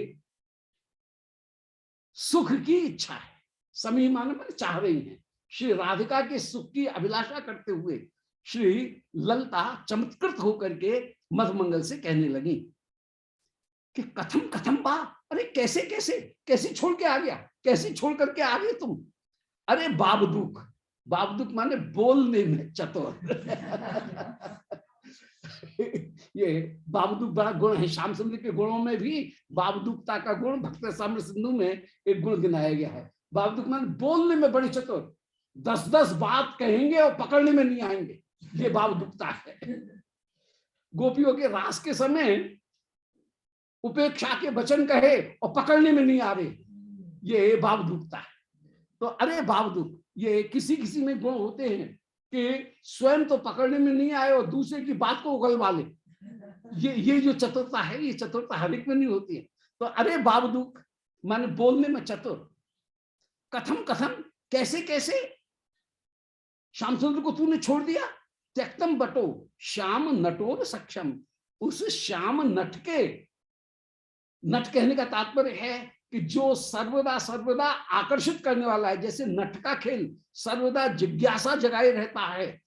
सुख की इच्छा है। समीह माना मैंने चाह रही है, श्री राधिका के सुख की अभिलाषा करते हुए श्री ललता चमत्कृत होकर के मधुमंगल से कहने लगी कि कथम कथम बा, अरे कैसे कैसे कैसे छोड़ के आ गया, कैसे छोड़ करके आ गए तुम? अरे बाबदूक, बाबदूक माने बोलने में चतुर। ये बाबदूक बड़ा गुण है, श्याम सुंदर के गुणों में भी बाबदूकता का गुण भक्त साम्र सिंधु में एक गुण गिनाया गया है। बाबदूक माने बोलने में बड़ी चतुर, 10-10 बात कहेंगे और पकड़ने में नहीं आएंगे, ये बाबदूकता है। गोपियों के रास के समय उपेक्षा के वचन कहे और पकड़ने में नहीं आ रहे, ये बाबदूकता है। तो अरे बाबदूक, ये किसी किसी में गुण होते हैं कि स्वयं तो पकड़ने में नहीं आए और दूसरे की बात को उगलवा ले। ये जो चतुरता है, ये चतुरता हर एक में नहीं होती है। तो अरे बाबदूक माने बोलने में चतुर। कथम कथम, कैसे कैसे श्याम सुंदर को तूने छोड़ दिया? त्यक्तम बटो श्याम नटोर सक्षम, उस श्याम नट के, नट कहने का तात्पर्य है कि जो सर्वदा सर्वदा आकर्षित करने वाला है। जैसे नट का खेल सर्वदा जिज्ञासा जगाए रहता है,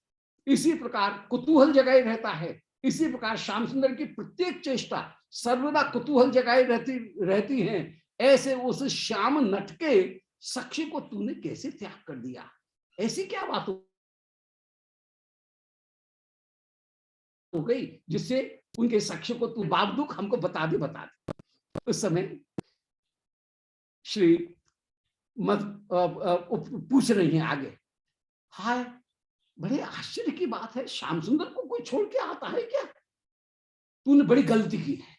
इसी प्रकार कुतूहल जगाए रहता है, इसी प्रकार श्याम सुंदर की प्रत्येक चेष्टा सर्वदा कुतूहल जगाए रहती है। ऐसे उस श्याम नट के साक्षी को तूने कैसे त्याग कर दिया? ऐसी क्या बात हो गई जिससे उनके साक्ष्य को तू बाबदूक हमको बता दे, बता दे। उस समय श्री पूछ रही हैं आगे, हाय बड़े आश्चर्य की बात है, श्याम सुंदर को कोई छोड़ के आता है क्या? तूने बड़ी गलती की है।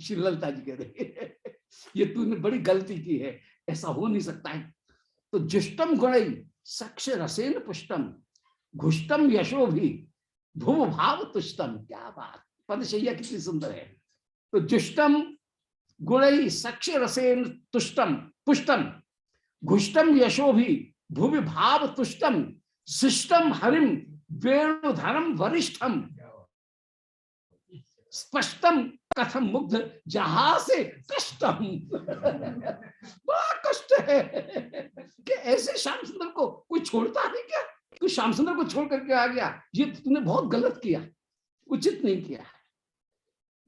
श्री ललता जी कह रहे हैं, ये तूने बड़ी गलती की है, ऐसा हो नहीं सकता है। तो जुष्टम गुणई सक्ष रसेन पुष्टम घुष्टम यशो भी भुव भाव तुष्टम। क्या बात, पदशैया कितनी सुंदर है। तो जुष्टम गुणई सक्ष रसेन तुष्टम पुष्टम घुष्टम यशो भी भुवि भाव तुष्टम शिष्टम हरिम वेणुधरम वरिष्ठम स्पष्टम कथम मुग्ध जहां से कष्टम। बड़ा कष्ट है कि ऐसे श्याम सुंदर को कोई छोड़ता है क्या? तू श्याम सुंदर को छोड़ करके आ गया, ये तूने बहुत गलत किया, उचित नहीं किया।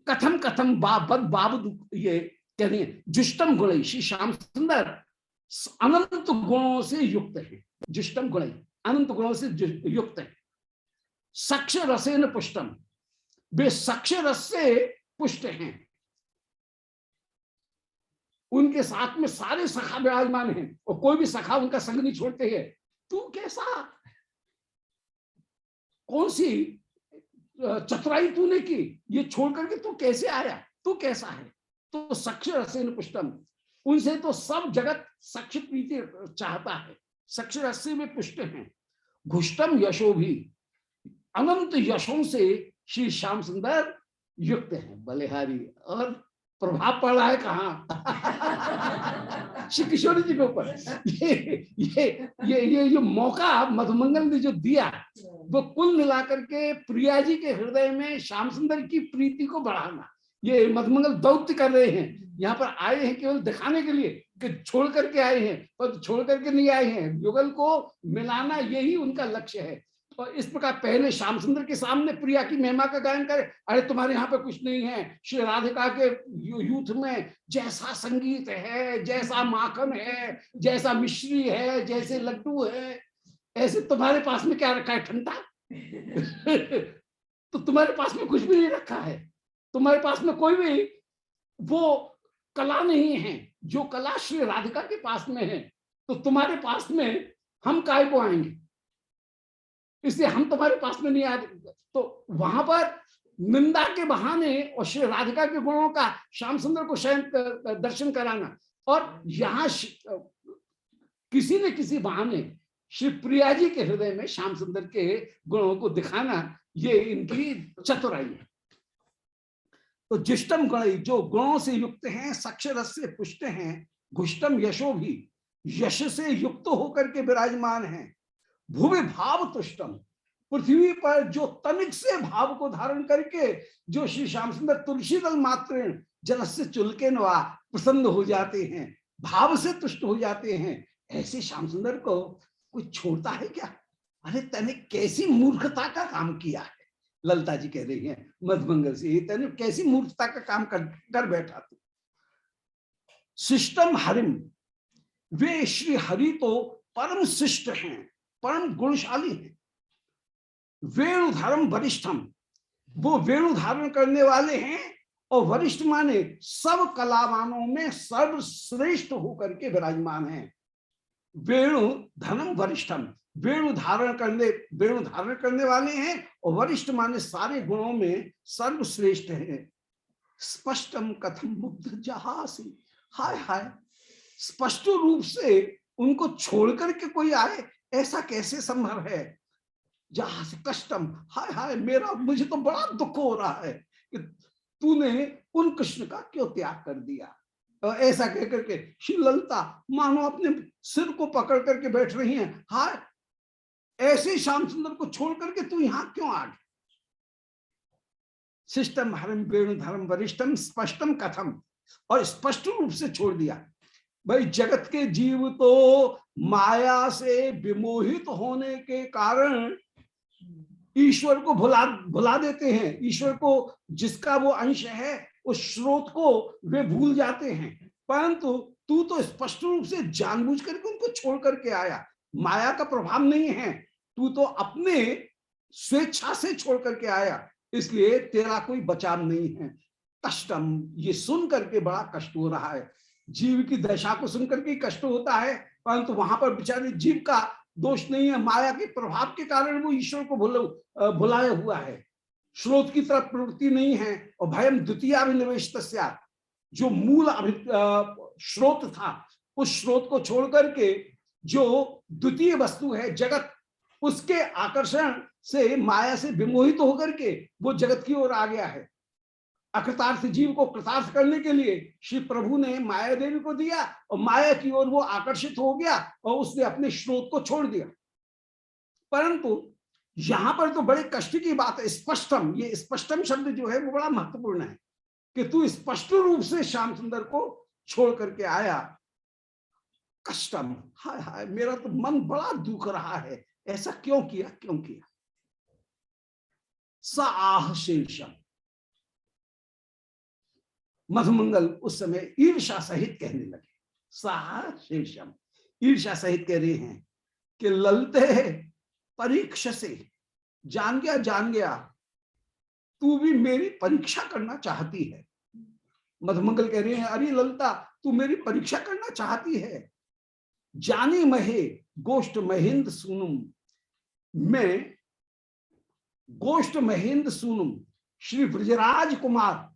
कथम कथम बाब ये कह रही है, जुष्टम गुण, श्री श्याम सुंदर अनंत गुणों से युक्त है। जुष्टम गुण अनंत गुणों से युक्त है। सक्ष रसेन पुष्टम, वे सक्ष रस से पुष्ट हैं, उनके साथ में सारे सखा विराजमान हैं और कोई भी सखा उनका संग नहीं छोड़ते हैं। तू कैसा, कौन सी चतुराई तूने की, ये छोड़ करके तू कैसे आया, तू कैसा है? तो सक्ष रसेन पुष्टम, उनसे तो सब जगत सक्ष प्रीति चाहता है, सक्ष रस से वे पुष्ट हैं। घुष्टम यशो भी, अनंत यशों से श्री श्याम सुंदर युक्त हैं, बलिहारी। और प्रभाव पड़ रहा है कहाँ? श्री किशोरी जी के ऊपर। ये जो मौका मधुमंगल ने जो दिया, वो कुल मिलाकर के प्रिया जी के हृदय में श्याम सुंदर की प्रीति को बढ़ाना, ये मधुमंगल दौत्य कर रहे हैं। यहाँ पर आए हैं केवल दिखाने के लिए कि छोड़ करके आए हैं, पर छोड़ करके नहीं आए हैं, युगल को मिलाना यही उनका लक्ष्य है। और इस प्रकार पहले श्याम सुंदर के सामने प्रिया की महिमा का गायन करे, अरे तुम्हारे यहाँ पे कुछ नहीं है, श्री राधिका के यूथ में जैसा संगीत है, जैसा माखन है, जैसा मिश्री है, जैसे लड्डू है, ऐसे तुम्हारे पास में क्या रखा है, ठंडा? तो तुम्हारे पास में कुछ भी नहीं रखा है, तुम्हारे पास में कोई भी वो कला नहीं है जो कला श्री राधिका के पास में है। तो तुम्हारे पास में हम काय को आएंगे, इसलिए हम तुम्हारे पास में नहीं आते। तो वहां पर निंदा के बहाने और श्री राधिका के गुणों का श्याम सुंदर को शयन दर्शन कराना, और यहाँ किसी न किसी बहाने श्री प्रिया जी के हृदय में श्याम सुंदर के गुणों को दिखाना, ये इनकी चतुराई है। तो जिष्टम गण, जो गुणों से युक्त हैं, सक्ष रस से पुष्ट हैं, घुष्टम यशो भी, यश से युक्त होकर के विराजमान हैं, भूमि भाव तुष्टम, पृथ्वी पर जो तनिक से भाव को धारण करके जो श्री श्याम सुंदर तुलसी दल मात्र जल से चुलके नवा प्रसन्न हो जाते हैं, भाव से तुष्ट हो जाते हैं, ऐसे श्याम सुंदर को कोई छोड़ता है क्या? अरे तने कैसी मूर्खता का काम किया है, ललता जी कह रही हैं मधुमंगल से, तने कैसी मूर्खता का काम कर बैठा तू। शिष्टम हरिम, वे श्री हरि तो परम शिष्ट हैं, परम गुणशाली है। वेणु धारण वरिष्ठम, वो वेणु धारण करने वाले हैं, और वरिष्ठ माने सब कलावानों में सर्वश्रेष्ठ होकर के विराजमान हैं। वेणु धनम वरिष्ठम, वेणु धारण करने वाले हैं, और वरिष्ठ माने सारे गुणों में सर्वश्रेष्ठ हैं। स्पष्टम कथम मुग्ध जहासी, हाय हाय, स्पष्ट रूप से उनको छोड़ करके कोई आए, ऐसा कैसे संभव है? जहां से कष्टम, हाय हाय, मुझे तो बड़ा दुख हो रहा है कि तूने उन कृष्ण का क्यों त्याग कर दिया। तो ऐसा कह करके श्री ललिता मानो अपने सिर को पकड़ करके बैठ रही हैं, हाय ऐसे श्याम सुंदर को छोड़ करके तू यहां क्यों आ गया? शिष्टम हरम वेणु धर्म वरिष्ठम स्पष्टम कथम, और स्पष्ट रूप से छोड़ दिया। भाई जगत के जीव तो माया से विमोहित होने के कारण ईश्वर को भुला देते हैं, ईश्वर को जिसका वो अंश है उस स्रोत को वे भूल जाते हैं। परंतु तू तो स्पष्ट रूप से जानबूझ करके उनको छोड़ करके आया, माया का प्रभाव नहीं है, तू तो अपने स्वेच्छा से छोड़ करके आया, इसलिए तेरा कोई बचाव नहीं है। कष्टम, ये सुन करके बड़ा कष्ट हो रहा है, जीव की दशा को सुन करके कष्ट होता है, परंतु वहां पर बेचारे जीव का दोष नहीं है, माया के प्रभाव के कारण वो ईश्वर को भुलाया हुआ है, स्रोत की तरफ प्रवृत्ति नहीं है। और भयम द्वितीय अभिनिवेश, जो मूल स्रोत था उस स्रोत को छोड़ करके जो द्वितीय वस्तु है जगत, उसके आकर्षण से माया से विमोहित होकर के वो जगत की ओर आ गया है। अकृतार्थ जीव को कृतार्थ करने के लिए श्री प्रभु ने माया देवी को दिया, और माया की ओर वो आकर्षित हो गया और उसने अपने स्रोत को छोड़ दिया। परंतु यहां पर तो बड़े कष्ट की बात है, स्पष्टम, ये स्पष्टम शब्द जो है वो बड़ा महत्वपूर्ण है कि तू स्पष्ट रूप से श्याम सुंदर को छोड़ करके आया। कष्टम, हाय हाय, मेरा तो मन बड़ा दुख रहा है, ऐसा क्यों किया, क्यों किया। स आह शेषम, मधुमंगल उस समय ईर्षा सहित कहने लगे, सा शेषम, ईर्षा सहित कह रहे हैं कि ललते परीक्ष से, जान गया जान गया, तू भी मेरी परीक्षा करना चाहती है। मधुमंगल कह रहे हैं अरे ललिता तू मेरी परीक्षा करना चाहती है। जानी महे गोष्ठ महेंद्र सुनुम, मैं गोष्ठ महेंद्र सुनुम, श्री ब्रजराज कुमार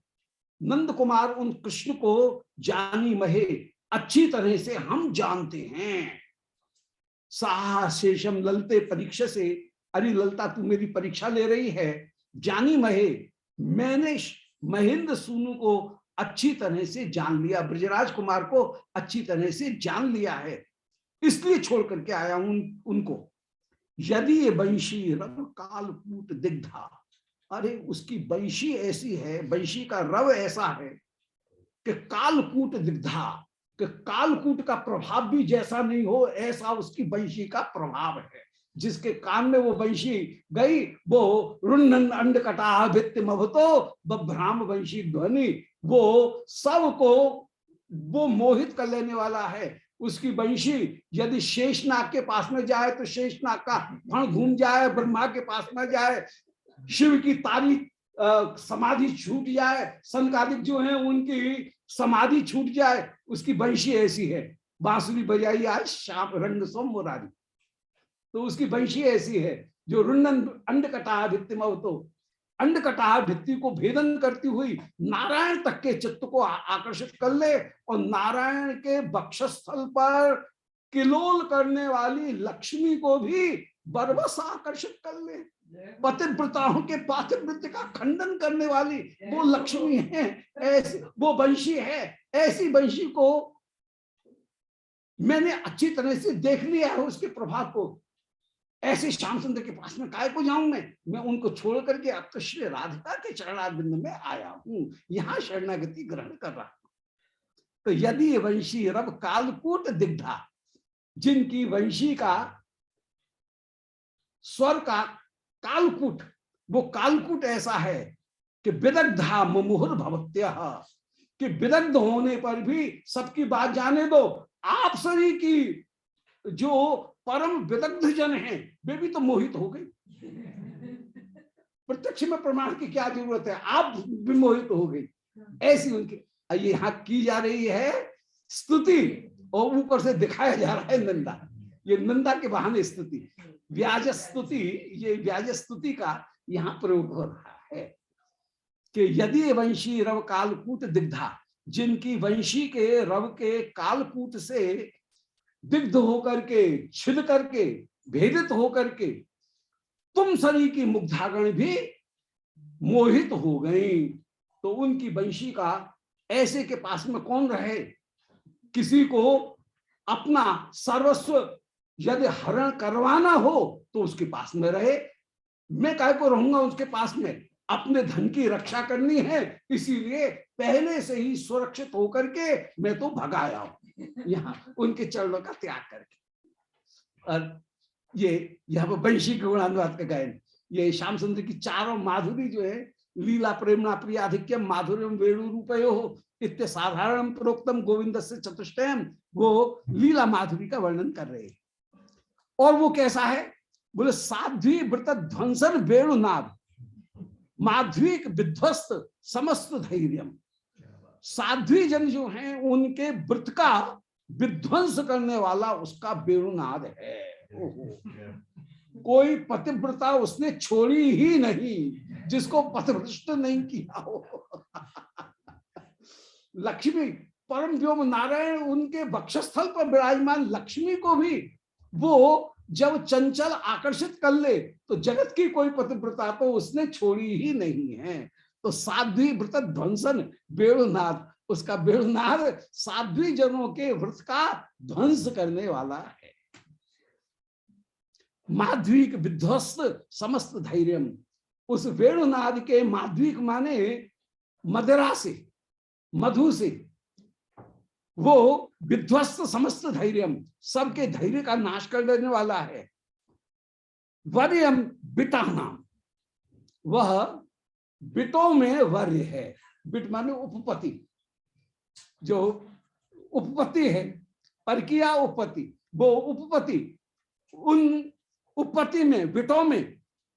नंद कुमार उन कृष्ण को जानी महे, अच्छी तरह से हम जानते हैं। साहा शेषम ललते परीक्षा से, अरे ललता तू मेरी परीक्षा ले रही है। जानी महे, मैंने महेंद्र सूनु को अच्छी तरह से जान लिया, ब्रजराज कुमार को अच्छी तरह से जान लिया है, इसलिए छोड़ करके आया हूं उनको। यदि ये वंशी रव कालकूट दिग्धा, अरे उसकी वंशी ऐसी है, वंशी का रव ऐसा है कि कालकूट दिग्धा, कि कालकूट का प्रभाव भी जैसा नहीं हो ऐसा उसकी वंशी का प्रभाव है। जिसके कान में वो वंशी गई वो रुन्नन अंड कटा भित्ति मभतो बभ्राम वंशी ध्वनि, वो सबको वो मोहित कर लेने वाला है। उसकी वंशी यदि शेषनाग के पास में जाए तो शेषनाग का फण घूम जाए, ब्रह्मा के पास में जाए शिव की तारी समाधि छूट जाए, सनकादिक जो है उनकी समाधि छूट जाए, उसकी वंशी ऐसी है। बांसुरी बजाई आज श्याम रंग सोम मुरारी, तो उसकी वंशी ऐसी है जो रुन्नन अंड कटाह भित्तिमव, तो अंड कटाह भित्ति को भेदन करती हुई नारायण तक के चित्त को आकर्षित कर ले, और नारायण के वक्षस्थल पर किलोल करने वाली लक्ष्मी को भी बरबस आकर्षित कर ले। पतिव्रताओं के पातिव्रत्य का खंडन करने वाली वो लक्ष्मी है, ऐसी वो वंशी है। ऐसी वंशी को मैंने अच्छी तरह से देख लिया है, उसके प्रभाव को। ऐसे श्याम सुंदर के पास में काय को जाऊं मैं उनको छोड़ करके अब तो श्री राधिका के चरणारविंद में आया हूं, यहां शरणागति ग्रहण कर रहा हूं। तो यदि वंशी रब कालकूट दिग्धा, जिनकी वंशी का स्वर का कालकूट, वो कालकूट ऐसा है कि विदग्धा मुहुर भवत्या, कि विदग्ध होने पर भी सबकी बात जाने दो, आप सभी की जो परम विदग्ध जन हैं वे भी तो मोहित हो गए। प्रत्यक्ष में प्रमाण की क्या जरूरत है, आप भी मोहित हो गई। ऐसी उनकी ये यहाँ की जा रही है स्तुति, और ऊपर से दिखाया जा रहा है निंदा। ये निंदा के बहाने स्तुति, व्याज स्तुति, ये व्याज स्तुति का यहाँ प्रयोग हो रहा है कि यदि वंशी रव कालकूट दिग्धा, जिनकी वंशी के रव के कालकूट से दिग्ध होकर के, छिद करके, भेदित होकर के तुम सरी की मुग्धागण भी मोहित हो गई, तो उनकी वंशी का ऐसे के पास में कौन रहे। किसी को अपना सर्वस्व यदि हरण करवाना हो तो उसके पास में रहे। मैं काय को रहूंगा उसके पास में, अपने धन की रक्षा करनी है, इसीलिए पहले से ही सुरक्षित होकर के मैं तो भगाया हूं यहाँ उनके चरणों का त्याग करके। और ये यहाँ पर वंशी के गुणानुवाद का गायन, ये श्याम सुंदर की चारों माधुरी जो है, लीला प्रेमणा प्रियाधिक्यम माधुर्यम वेणु रूपयो इत्य साधारण प्रोक्तम गोविंद से चतुष्टयम, वो लीला माधुरी का वर्णन कर रहे हैं। और वो कैसा है, बोले साध्वी व्रत ध्वंसन वेणुनाद, माध्विक विध्वस्त समस्त धैर्यम। साध्वी जन जो हैं उनके व्रत का विध्वंस करने वाला उसका वेणुनाद है। कोई पतिव्रता उसने छोड़ी ही नहीं जिसको पतिभ्रष्ट नहीं किया हो। लक्ष्मी परम व्योम नारायण उनके वक्षस्थल पर विराजमान लक्ष्मी को भी वो जब चंचल आकर्षित कर ले तो जगत की कोई पतिव्रता तो उसने छोड़ी ही नहीं है। तो साध्वी व्रत ध्वंसन वेणुनाद, उसका वेणुनाद साध्वी जनों के व्रत का ध्वंस करने वाला है। माध्विक विध्वस्त समस्त धैर्यम, उस वेणुनाद के माध्विक माने मदिरा से, मधु से, वो विध्वस्त समस्त धैर्यम, सबके धैर्य का नाश कर देने वाला है। वर्यम बिटा नाम, वह बिटों में वर्य है। बिट माने उपपति, जो उपपति है, परकिया उपपति, वो उपपति, उन उपपति में बिटों में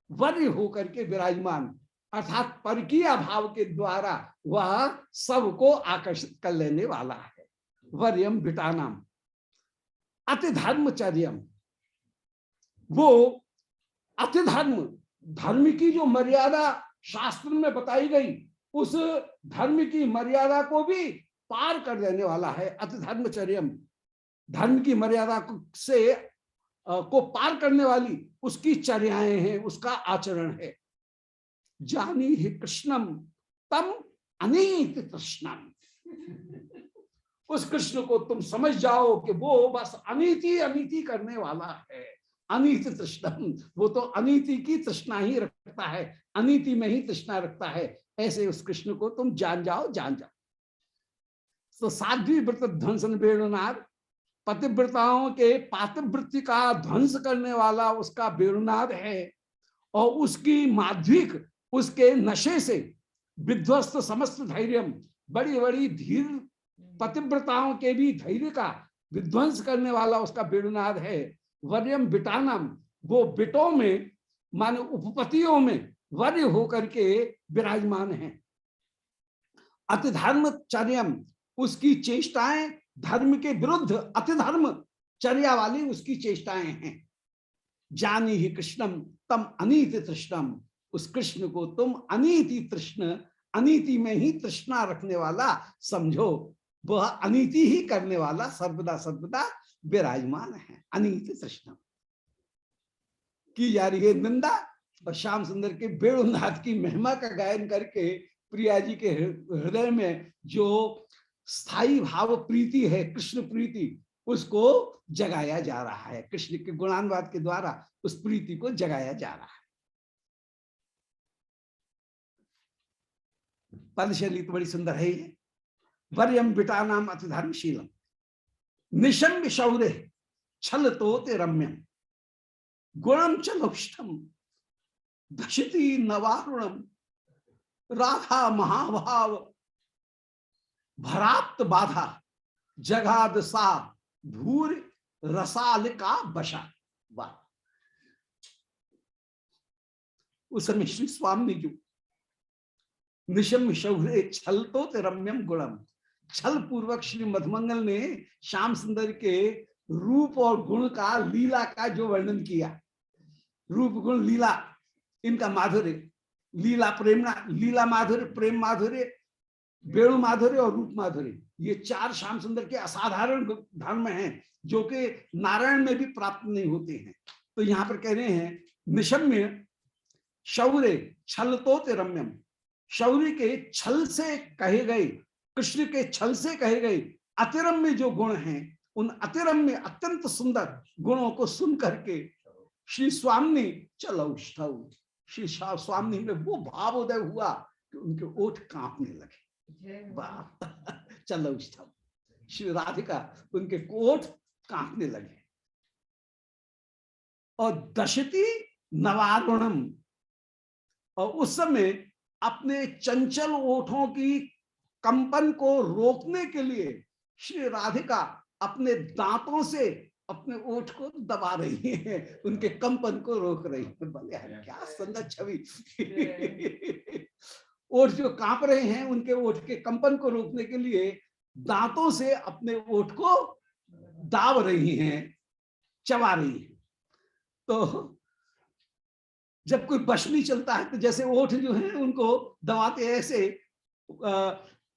वर्य होकर के विराजमान, अर्थात परकीय भाव के द्वारा वह सबको आकर्षित कर लेने वाला है। वर्यम विटानाम अति धर्मचर्यम, वो अति धर्म, धर्म की जो मर्यादा शास्त्र में बताई गई, उस धर्म की मर्यादा को भी पार कर देने वाला है। अति धर्मचर्यम, धर्म की मर्यादा से को पार करने वाली उसकी चर्याएं हैं, उसका आचरण है। जानी ही कृष्णम तम अनीति तृष्णम, उस कृष्ण को तुम समझ जाओ कि वो बस अनीति अनीति करने वाला है। अनीति तृष्णम, वो तो अनीति की तृष्णा ही रखता है, अनीति में ही तृष्णा रखता है। ऐसे उस कृष्ण को तुम जान जाओ, जान जाओ। तो साध्वी व्रत ध्वंसन वेणुनाद, पतिव्रताओं के पातिवृत्ति का ध्वंस करने वाला उसका वेणुनाद है। और उसकी माध्विक, उसके नशे से विध्वस्त समस्त धैर्यम, बड़ी बड़ी धीर पतिव्रताओं के भी धैर्य का विध्वंस करने वाला उसका वेणुनाद है। वर्यम बिटानम, वो बिटों में माने उपपतियों में वर्य होकर के विराजमान है। अति धर्मचर्यम, उसकी चेष्टाएं धर्म के विरुद्ध अति धर्म चर्या वाली उसकी चेष्टाएं हैं। जानी ही कृष्णम तम अनीति तृष्णम, उस कृष्ण को तुम अनीति तृष्ण, अनीति में ही तृष्णा रखने वाला समझो। वह अनीति ही करने वाला सर्वदा सर्वदा विराजमान है। अनीति तृष्णम की जा रही है निंदा, और श्याम सुंदर के वेणुनाथ की महिमा का गायन करके प्रिया जी के हृदय में जो स्थायी भाव प्रीति है, कृष्ण प्रीति, उसको जगाया जा रहा है। कृष्ण के गुणानुवाद के द्वारा उस प्रीति को जगाया जा रहा है। पदशैली तो बड़ी सुंदर है ये। वर्यम विटानाम अति धर्मशीलम निशम्य शौर्य छल तोते रम्यम गुणम चलोष्टम दशति नवारुणम राधा महाभाव भराप्त बाधा जगाद सा धूर रसाल का बशा। वाह! उस समय श्री स्वामी जो निशम्य शौर्य छल तो रम्यम गुणम, छल पूर्वक श्री मधुमंगल ने श्याम सुंदर के रूप और गुण का, लीला का जो वर्णन किया, रूप गुण लीला इनका माधुर्य, लीला प्रेमना, लीला माधुर्य, प्रेम माधुर्य, वेणु माधुर्य और रूप माधुर्य, ये चार श्याम सुंदर के असाधारण धर्म हैं जो कि नारायण में भी प्राप्त नहीं होते हैं। तो यहाँ पर कह रहे हैं निशम्य शौर्य छल तो रम्यम, शौर्य के छल से कहे गए, कृष्ण के छल से कहे गए अतिरम्य जो गुण हैं, उन अतिरम्य अत्यंत सुंदर गुणों को सुन करके श्री स्वामी चलौष्ठव, श्री स्वामी में वो भाव उदय हुआ कि उनके ओठ कांपने लगे। वाह! चलौष्ठव, श्री राधिका उनके ओठ कांपने लगे। और दशति नवारुणम, और उस समय अपने चंचल ओठों की कंपन को रोकने के लिए श्री राधिका अपने दांतों से अपने ओठ को दबा रही है, उनके कंपन को रोक रही है। भले क्या सुंदर छवि! ओठ जो कांप रहे हैं, उनके ओठ के कंपन को रोकने के लिए दांतों से अपने ओठ को दाब रही हैं, चबा रही हैं। तो जब कोई बश नहीं चलता है तो जैसे ओठ जो हैं उनको दबाते, ऐसे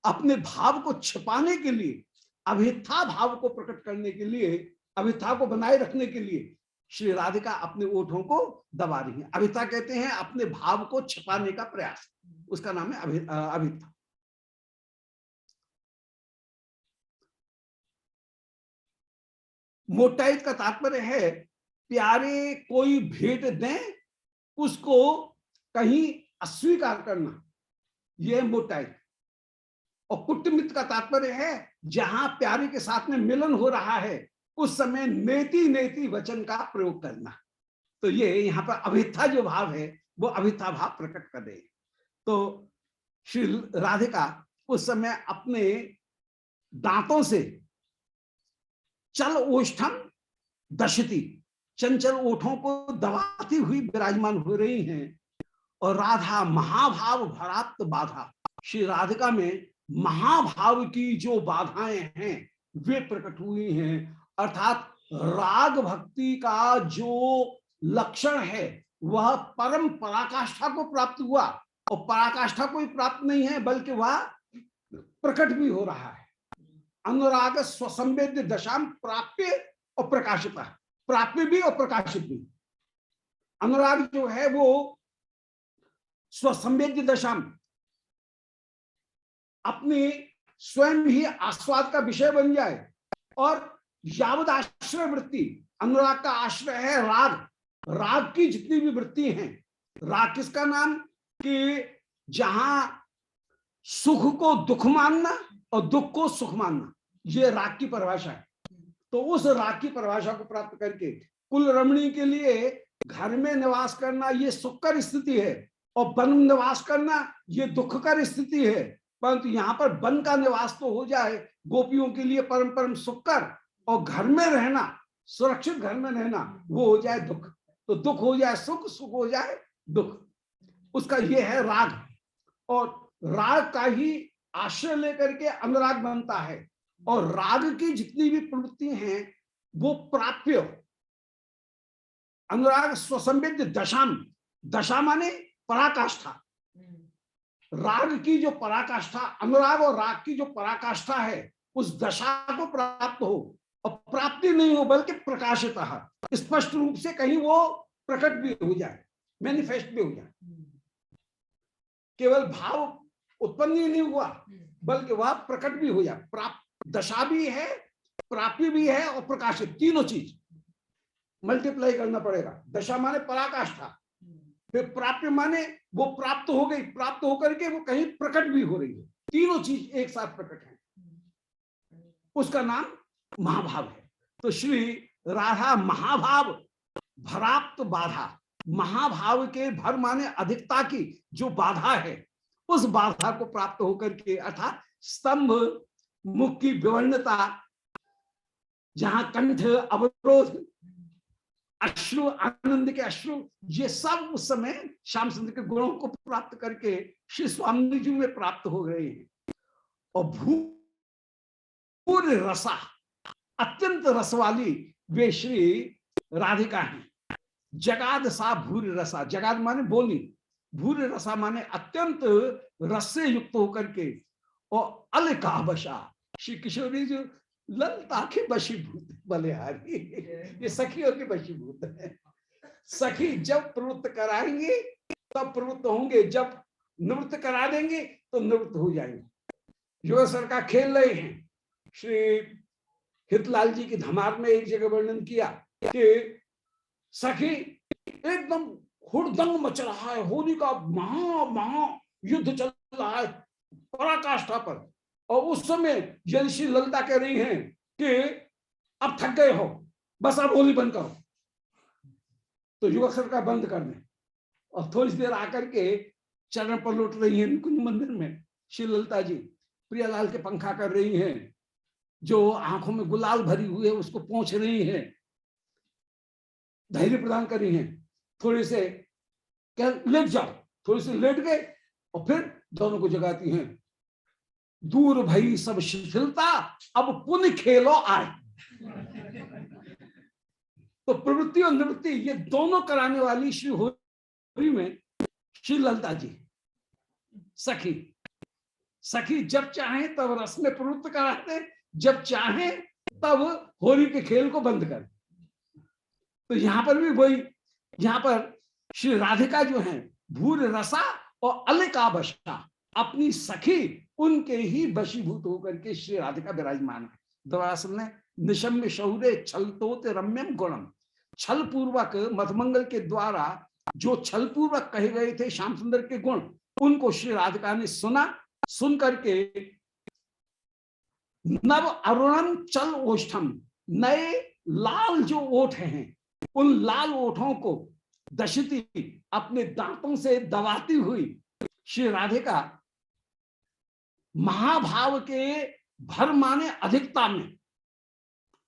अपने भाव को छिपाने के लिए, अभिथा भाव को प्रकट करने के लिए, अभिथा को बनाए रखने के लिए श्री राधिका अपने ओठों को दबा रही है। अभिथा कहते हैं अपने भाव को छिपाने का प्रयास, उसका नाम है अभिथा। मोटाई का तात्पर्य है प्यारे कोई भेंट दें उसको कहीं अस्वीकार करना, यह मोटाई। और कुटमित का तात्पर्य है जहां प्यारे के साथ में मिलन हो रहा है उस समय नेति नेति वचन का प्रयोग करना। तो ये यहाँ पर अभिथा जो भाव है वो अभिथा भाव प्रकट कर रहे। तो श्री राधिका उस समय अपने दांतों से चल ओष्ठम दशति, चंचल ओठों को दबाती हुई विराजमान हो रही हैं। और राधा महाभाव भराप्त बाधा, श्री राधिका में महाभाव की जो बाधाएं हैं वे प्रकट हुई हैं। अर्थात राग भक्ति का जो लक्षण है वह परम पराकाष्ठा को प्राप्त हुआ, और पराकाष्ठा को ही प्राप्त नहीं है बल्कि वह प्रकट भी हो रहा है। अनुराग स्वसंवेद्य दशाम प्राप्य और प्रकाशिता, प्राप्य भी और प्रकाशित भी। अनुराग जो है वो स्वसंवेद्य दशाम, अपने स्वयं ही आस्वाद का विषय बन जाए, और यावद आश्रय वृत्ति, अनुराग का आश्रय है राग। राग की जितनी भी वृत्ति हैं, राग किसका नाम कि जहां सुख को दुख मानना और दुख को सुख मानना, ये राग की परिभाषा है। तो उस राग की परिभाषा को प्राप्त करके कुल रमणी के लिए घर में निवास करना ये सुखकर स्थिति है, और वन में निवास करना ये दुखकर स्थिति है। परंतु यहाँ पर वन का निवास तो हो जाए गोपियों के लिए परम परम सुखकर, और घर में रहना, सुरक्षित घर में रहना, वो हो जाए दुख। तो दुख हो जाए सुख, सुख हो जाए दुख, उसका ये है राग। और राग का ही आश्रय लेकर के अनुराग बनता है। और राग की जितनी भी प्रवृत्ति हैं वो प्राप्य, अनुराग स्वसंवेद्य दशाम, दशा माने पराकाष्ठा, राग की जो पराकाष्ठा, अनुराग और राग की जो पराकाष्ठा है उस दशा को प्राप्त हो, और प्राप्ति नहीं हो बल्कि प्रकाशित, स्पष्ट रूप से कहीं वो प्रकट भी हो जाए, मैनिफेस्ट भी हो जाए। केवल भाव उत्पन्न ही नहीं हुआ बल्कि वह प्रकट भी हो जाए। प्राप्त दशा भी है, प्राप्ति भी है, और प्रकाशित, तीनों चीज मल्टीप्लाई करना पड़ेगा। दशा माने पराकाष्ठा, फिर प्राप्य माने वो प्राप्त हो गई, प्राप्त होकर के वो कहीं प्रकट भी हो रही है। तीनों चीज एक साथ प्रकट है, उसका नाम महाभाव है। तो श्री राधा महाभाव भराप्त बाधा, महाभाव के भर माने अधिकता की जो बाधा है, उस बाधा को प्राप्त होकर के, अर्थात स्तंभ मुख की विवर्णता, जहां कंठ अवरोध, अश्रु, आनंद के अश्रु, ये सब उस समय श्याम सुंदर के गुणों को प्राप्त करके श्री स्वामी जी में प्राप्त हो गए हैं। और भूर रसा, अत्यंत रस वाली वे श्री राधिका हैं। जगाद सा भूर रसा, जगाद माने बोली, भूर रसा माने अत्यंत रस से युक्त होकर के, और अलका बशा, श्री किशोरी जो ललता के बशीभूत बलिहारी, ये सखियों के बशीभूत है। सखी जब प्रवृत्त कराएंगे तब प्रवृत्त होंगे, जब निवृत्त करा देंगे तो निवृत्त हो जाएंगे। युवा सरकार खेल रहे हैं। श्री हितलाल जी की धमार में एक जगह वर्णन किया कि सखी एकदम हुड़दंग मच रहा है, होली का महा युद्ध चल रहा है पराकाष्ठा पर, और उस समय यदि श्री ललिता कह रही हैं कि अब थक गए हो, बस अब होली बंद करो, तो युवक सरकार बंद कर दें। और थोड़ी देर आकर के चरण पर लौट रही हैं कुंज मंदिर में श्री ललिता जी, प्रियालाल के पंखा कर रही हैं, जो आंखों में गुलाल भरी हुई है उसको पोंछ रही हैं, धैर्य प्रदान कर रही हैं। थोड़ी से लेट जाओ, थोड़ी सी लेट गए, और फिर दोनों को जगाती हैं। दूर भई सब शिथिलता, अब पुनः खेलो आए। तो प्रवृत्ति और निवृत्ति ये दोनों कराने वाली श्री होली में श्री ललिता जी सखी, सखी जब चाहे तब रस में प्रवृत्त कराते, जब चाहे तब होली के खेल को बंद कर। तो यहां पर भी वही, यहां पर श्री राधिका जो है भूर रसा और अलका बशा, अपनी सखी उनके ही वशीभूत होकर के श्री राधिका विराजमान है। दोबारा सुनने, निशम्य शौर्य छलतोत रम्यम गुणम, छल पूर्वक मधुमंगल के द्वारा जो छल पूर्वक कहे गए थे श्याम सुंदर के गुण, उनको श्री राधिका ने सुना। सुन करके नव अरुणम चल ओष्ठम, नए लाल जो ओठ हैं उन लाल ओठों को दशती अपने दांतों से दबाती हुई श्री राधिका महाभाव के भर माने अधिकता में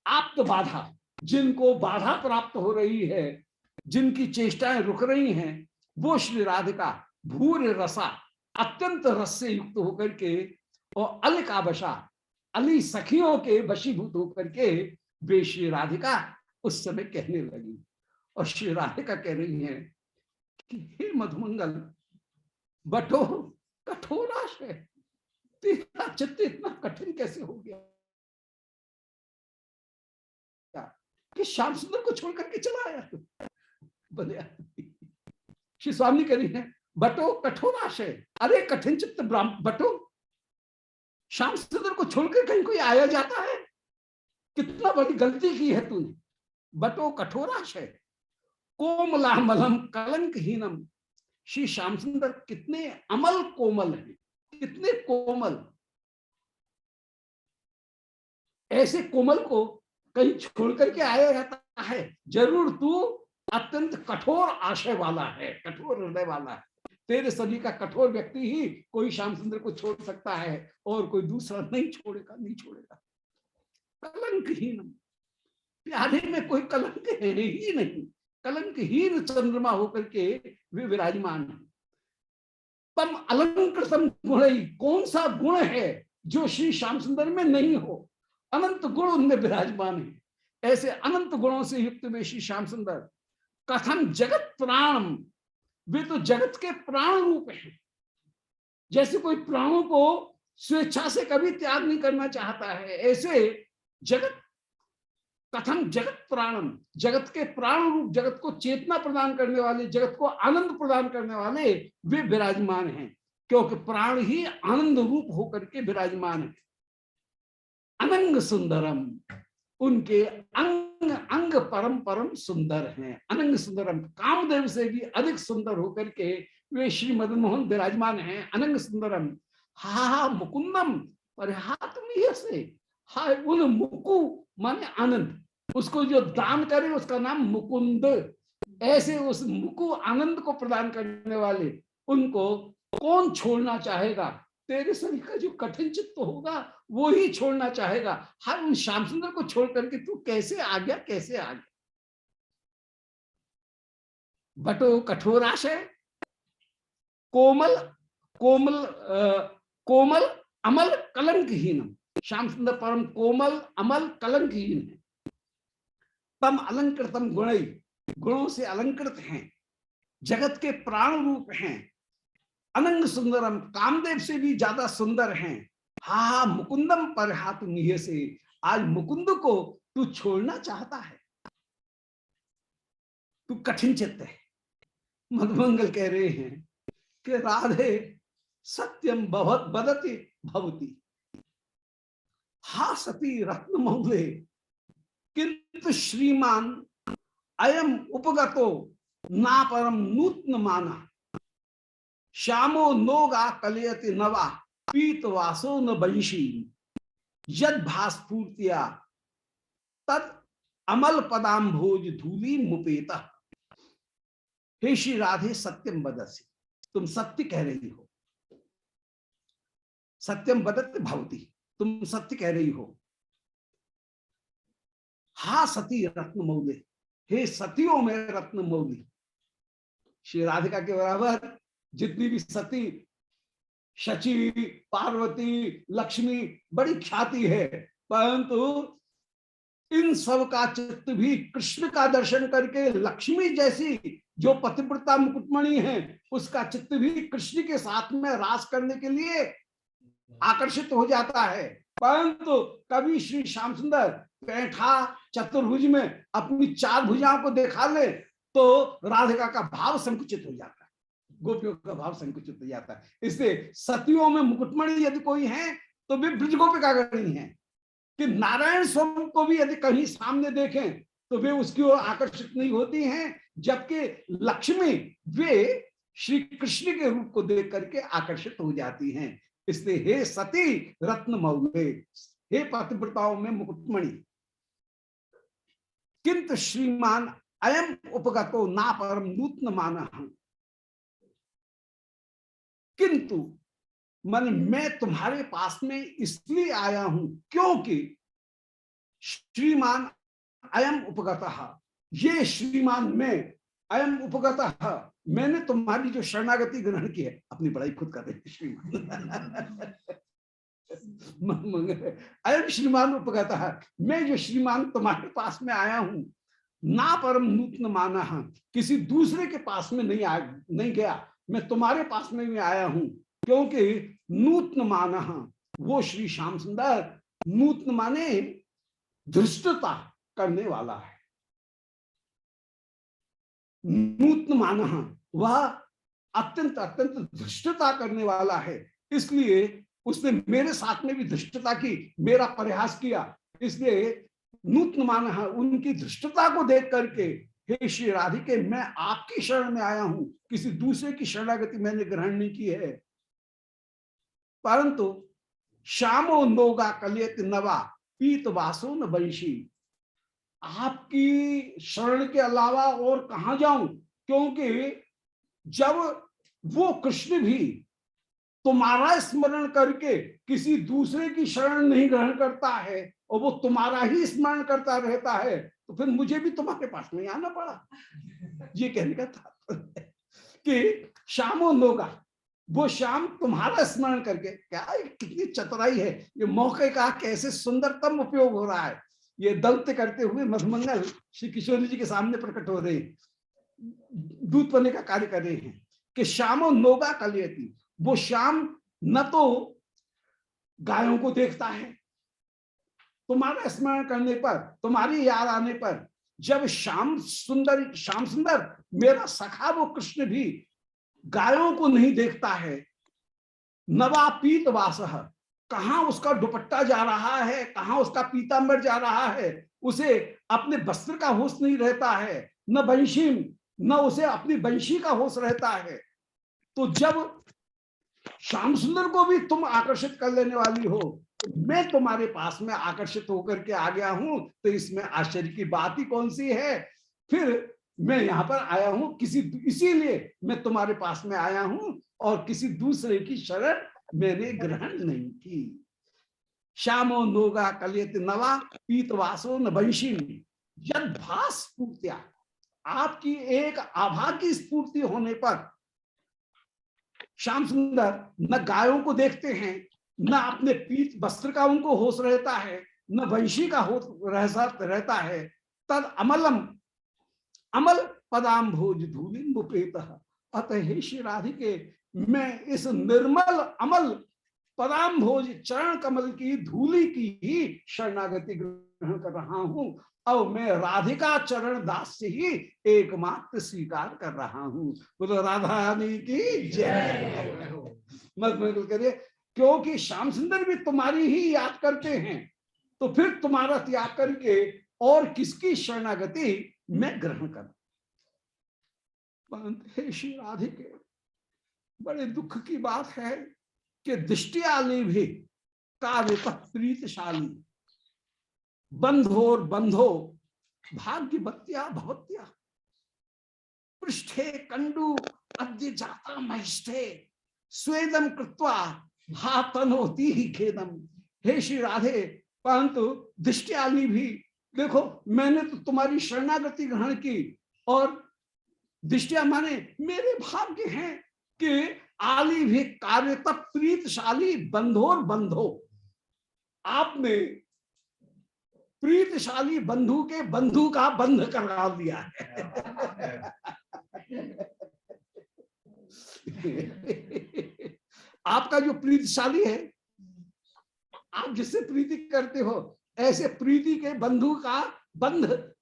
आप्त बाधा, जिनको बाधा प्राप्त हो रही है, जिनकी चेष्टाएं रुक रही हैं, वो श्री राधिका भूर रसा, अत्यंत रस से युक्त होकर के और अलिका बशा, अली सखियों के वशीभूत होकर के वे श्री राधिका उस समय कहने लगी। और श्री राधिका कह रही हैं कि हे मधुमंगल, बटो कठोराश है, तेरा चित्त इतना कठिन कैसे हो गया कि श्याम सुंदर को छोड़ करके चला आया। श्री स्वामी कह रही है, बटो कठोराश है, अरे कठिन चित्त बटो, श्याम सुंदर को छोड़कर कहीं कोई आया जाता है? कितना बड़ी गलती की है तूने। बटो कठोराश है, कोमलामलम कलंकहीनम, श्री श्याम सुंदर कितने अमल कोमल हैं, कितने कोमल। ऐसे कोमल को कहीं छोड़ करके आया रहता है? जरूर तू अत्यंत कठोर आशय वाला है, कठोर हृदय वाला है। तेरे सभी का कठोर व्यक्ति ही कोई श्याम सुंदर को छोड़ सकता है और कोई दूसरा नहीं छोड़ेगा, नहीं छोड़ेगा। कलंकहीनम, प्यारे में कोई कलंक है ही नहीं, कलंकहीन चंद्रमा होकर के वे विराजमान है। तम अलंकृतम गुण, कौन सा गुण है जो श्री श्याम सुंदर में नहीं हो? अनंत गुण उनमें विराजमान है। ऐसे अनंत गुणों से युक्त वे श्री श्याम सुंदर कथम जगत प्राणम, वे तो जगत के प्राण रूप हैं। जैसे कोई प्राणों को स्वेच्छा से कभी त्याग नहीं करना चाहता है, ऐसे जगत कथम जगत प्राणम, जगत के प्राण रूप, जगत को चेतना प्रदान करने वाले, जगत को आनंद प्रदान करने वाले वे विराजमान हैं, क्योंकि प्राण ही आनंद रूप होकर के विराजमान है। अनंग सुंदरम, उनके अंग अंग परम परम सुंदर हैं। अनंग सुंदरम, कामदेव से भी अधिक सुंदर होकर के वे श्री मदन मोहन विराजमान हैं। अनंग सुंदरम, हा मुकुंदम परिहातमीय से, हा उन मुकु माने आनंद, उसको जो दान करे उसका नाम मुकुंद। ऐसे उस मुकु आनंद को प्रदान करने वाले उनको कौन छोड़ना चाहेगा? तेरे सभी का जो कठिन चित्त होगा वो ही छोड़ना चाहेगा। हर उन श्याम सुंदर को छोड़ करके तू कैसे आ गया, कैसे आ गया? बटो कठोराशय, कोमल कोमल कोमल अमल कलंकहीनम, श्याम सुंदर परम कोमल अमल कलंकहीन है। तम अलंकृतम गुण, गुणों से अलंकृत हैं, जगत के प्राण रूप हैं। अनंग सुंदरम, कामदेव से भी ज्यादा सुंदर हैं। हा मुकुंदम पर हाथ निह से, आज मुकुंद को तू छोड़ना चाहता है, तू कठिन चित्त है। मधुमंगल कह रहे हैं कि राधे सत्यम बहुत बदती भवती, हा सती रत्न मौले, किंतु श्रीमान अयम उपगतो ना परम नूतन माना, श्यामो नोगा कलयति नवा पीत वासो न बंशी, यद भास्फूर्तिया तद अमल पदाम्भोज धूली मुपेता। हे श्री राधे सत्यम बदसी, तुम सत्य कह रही हो। सत्यम बदत भवती, तुम सत्य कह रही हो। हा सती रत्न मौले, हे सतियों में रत्न मौली। श्री राधिका के बराबर जितनी भी सती, शची, पार्वती, लक्ष्मी बड़ी ख्याति है, परंतु इन सब का चित्त भी कृष्ण का दर्शन करके, लक्ष्मी जैसी जो पतिव्रता मुकुटमणि है उसका चित्त भी कृष्ण के साथ में रास करने के लिए आकर्षित हो जाता है। परंतु कभी श्री श्याम सुंदर पैठा चतुर्भुज में अपनी चार भुजाओं को दिखा ले तो राधिका का भाव संकुचित हो जाता है, गोपियों का भाव संकुचित हो जाता है। इसलिए सतियों में मुकुटमणि यदि कोई है तो वे ब्रज गोपिका गणी है, कि नारायण स्वरूप को भी यदि कहीं सामने देखें तो वे उसकी ओर आकर्षित नहीं होती हैं, जबकि लक्ष्मी वे श्री कृष्ण के रूप को देख करके आकर्षित हो जाती हैं। इसलिए हे सती रत्न मौले, हे पतिव्रताओं में मुकुटमणि, किंतु श्रीमान अयम उपगतो ना परम नूतन माना, किंतु मन मैं तुम्हारे पास में इसलिए आया हूं क्योंकि श्रीमान अयम उपगतः, ये श्रीमान मैं, अयम उपगतः, मैंने तुम्हारी जो शरणागति ग्रहण की है, अपनी बड़ाई खुद कर रहे श्रीमान अयम श्रीमान उपगतः, मैं जो श्रीमान तुम्हारे पास में आया हूं, ना परम नूतन माना, किसी दूसरे के पास में नहीं गया, मैं तुम्हारे पास में भी आया हूं, क्योंकि नूतन माना, वो श्री श्याम सुंदर नूतन माने धृष्टता करने वाला है, नूतन माना वह अत्यंत अत्यंत धृष्टता करने वाला है, इसलिए उसने मेरे साथ में भी धृष्टता की, मेरा प्रयास किया, इसलिए नूतन माना, उनकी धृष्टता को देख करके हे श्री राधिके मैं आपकी शरण में आया हूं, किसी दूसरे की शरणागति मैंने ग्रहण नहीं की है। परंतु श्यामो नोगा कलियत नवा पीत वासो न वंशी, आपकी शरण के अलावा और कहां जाऊं, क्योंकि जब वो कृष्ण भी तुम्हारा स्मरण करके किसी दूसरे की शरण नहीं ग्रहण करता है और वो तुम्हारा ही स्मरण करता रहता है, तो फिर मुझे भी तुम्हारे पास में आना पड़ा। ये कहने का था कि श्यामो नोगा, वो श्याम तुम्हारा स्मरण करके, क्या कितनी चतुराई है, ये मौके का कैसे सुंदरतम उपयोग हो रहा है। ये दंत्य करते हुए मधुमंगल श्री किशोरी जी के सामने प्रकट हो रहे हैं, दूत बनने का कार्य कर रहे हैं कि श्यामो नोगा कलियती, वो श्याम न तो गायों को देखता है, तुम्हारा स्मरण करने पर, तुम्हारी याद आने पर, जब श्याम सुंदर मेरा सखा वो कृष्ण भी गायों को नहीं देखता है, नवा पीत वासह, कहां उसका दुपट्टा जा रहा है, कहां उसका पीतांबर जा रहा है, उसे अपने वस्त्र का होश नहीं रहता है, न बंशीम, न उसे अपनी बंशी का होश रहता है। तो जब श्याम सुंदर को भी तुम आकर्षित कर लेने वाली हो, मैं तुम्हारे पास में आकर्षित होकर के आ गया हूं, तो इसमें आश्चर्य की बात ही कौन सी है। फिर मैं यहां पर आया हूं इसीलिए मैं तुम्हारे पास में आया हूं, और किसी दूसरे की शरण मैंने ग्रहण नहीं की। श्यामो नोगा कलियत नवा पीतवासो न वंशी, यद भास स्फूर्त्या, आपकी एक आभा की स्फूर्ति होने पर श्याम सुंदर न गायों को देखते हैं, न अपने पीत वस्त्र का उनको होश रहता है, न वंशी का होश रहता है। तद अमलम, अमल पदाम भोज धूलिम बुपेत, अतः हे श्री राधिके मैं इस निर्मल अमल पदाम भोज चरण कमल की धूलि की ही शरणागति ग्रहण कर रहा हूं, अब मैं राधिका चरण दास से ही एकमात्र स्वीकार कर रहा हूं। बोलो राधा रानी की जय। मत करिए, क्योंकि श्याम सुंदर भी तुम्हारी ही याद करते हैं, तो फिर तुम्हारा त्याग करके और किसकी शरणागति मैं ग्रहण करूं। हे श्री राधिके, बड़े दुख की बात है कि दृष्टियाली भी कार्य प्रीतशाली, बंधोर बंधो भाग्यवत्या भवत्या, पृष्ठे कंडु अद्य जाता महिष्ठे, स्वेदम कृत्वा हातनोति ही खेदम। हे श्री राधे, परंतु दृष्टियाली भी देखो, मैंने तो तुम्हारी शरणागति ग्रहण की, और दृष्टिया माने मेरे भाग्य हैं कि आली भी कार्य प्रीतशाली, बंधोर बंधो, आपने प्रीतशाली बंधु के बंधु का बंध करवा दिया है। आपका जो प्रीतिशाली है, आप जिससे प्रीति करते हो, ऐसे प्रीति के बंधु का बंध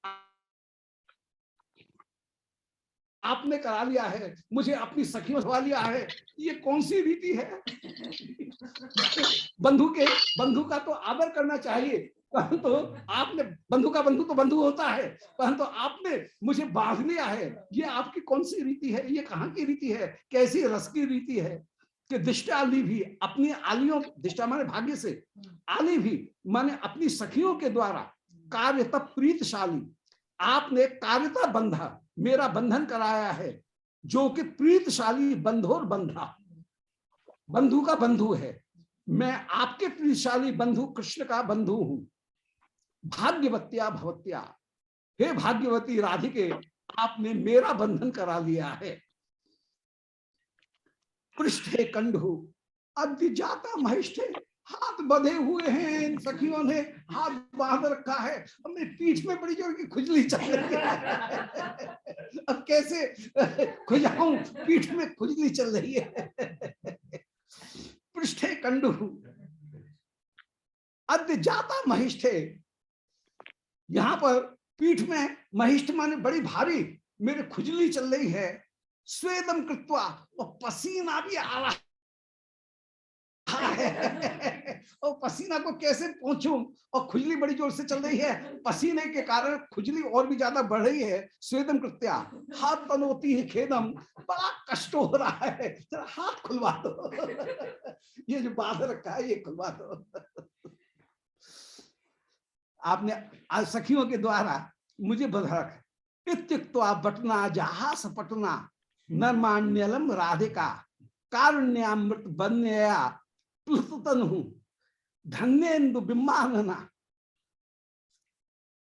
आपने करा लिया है, मुझे अपनी सखियों से लिया है। ये कौन सी रीति है? बंधु का तो आदर करना चाहिए, परंतु तो आपने बंधु का बंधु तो बंधु होता है, परंतु तो आपने मुझे बांध लिया है। ये आपकी कौन सी रीति है? ये कहाँ की रीति है? कैसी रस की रीति है कि दिष्टाली भी अपनी आलियों, दिष्टा माने भाग्य से, आली भी माने अपनी सखियों के द्वारा कार्यता प्रीतशाली, आपने कार्यता बंधा, मेरा बंधन कराया है, जो कि प्रीतशाली बंधोर बंधा, बंधु का बंधु है। मैं आपके प्रीतशाली बंधु कृष्ण का बंधु हूं। भाग्यवत्या भवत्या, हे भाग्यवती राधिके, आपने मेरा बंधन करा लिया है। पृष्ठे कंडू अद्य जाता महिष्ठे, हाथ बंधे हुए हैं इन सखियों ने, हाथ बांध रखा है, अपने पीठ में बड़ी जोर की खुजली चल रही है। अब कैसे खुजाऊं, पीठ में खुजली चल रही है। पृष्ठे कंडू अद्य जाता महिष्ठे, यहां पर पीठ में महिष्ठ माने बड़ी भारी मेरे खुजली चल रही है। स्वेदम कृत्वा, और पसीना भी आ रहा है। और पसीना को कैसे पहुंचूं, और खुजली बड़ी जोर से चल रही है, पसीने के कारण खुजली और भी ज्यादा बढ़ रही है। स्वेदम कृत्या हाथ तनोती है खेदम, बड़ा कष्ट हो रहा है, जरा हाथ खुलवा दो। ये जो बांध रखा है ये खुलवा दो। आपने आज सखियों के द्वारा मुझे बधा रखा। इत्युक्त्वा बटना जहास पटना नर्माण्यलम राधिका, कारुण्यामृत बन्या प्लुततनु धन्येन्दु बिम्बानना,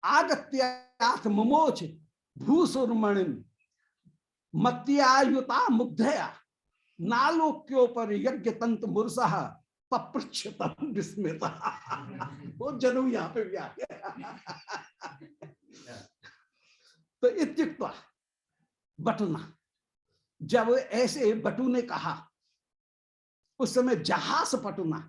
आगत्याथ ममोच भूसुरमणिम मत्यायुता मुग्धया, नालोक्योपर यज्ञ तंत्र मुरसः पपृच्छतम विस्मिता। वो जन्म यहाँ पे भी आ गया। तो इत्युक्त्वा बटना, जब ऐसे बटू ने कहा, उस समय जहास पटुना,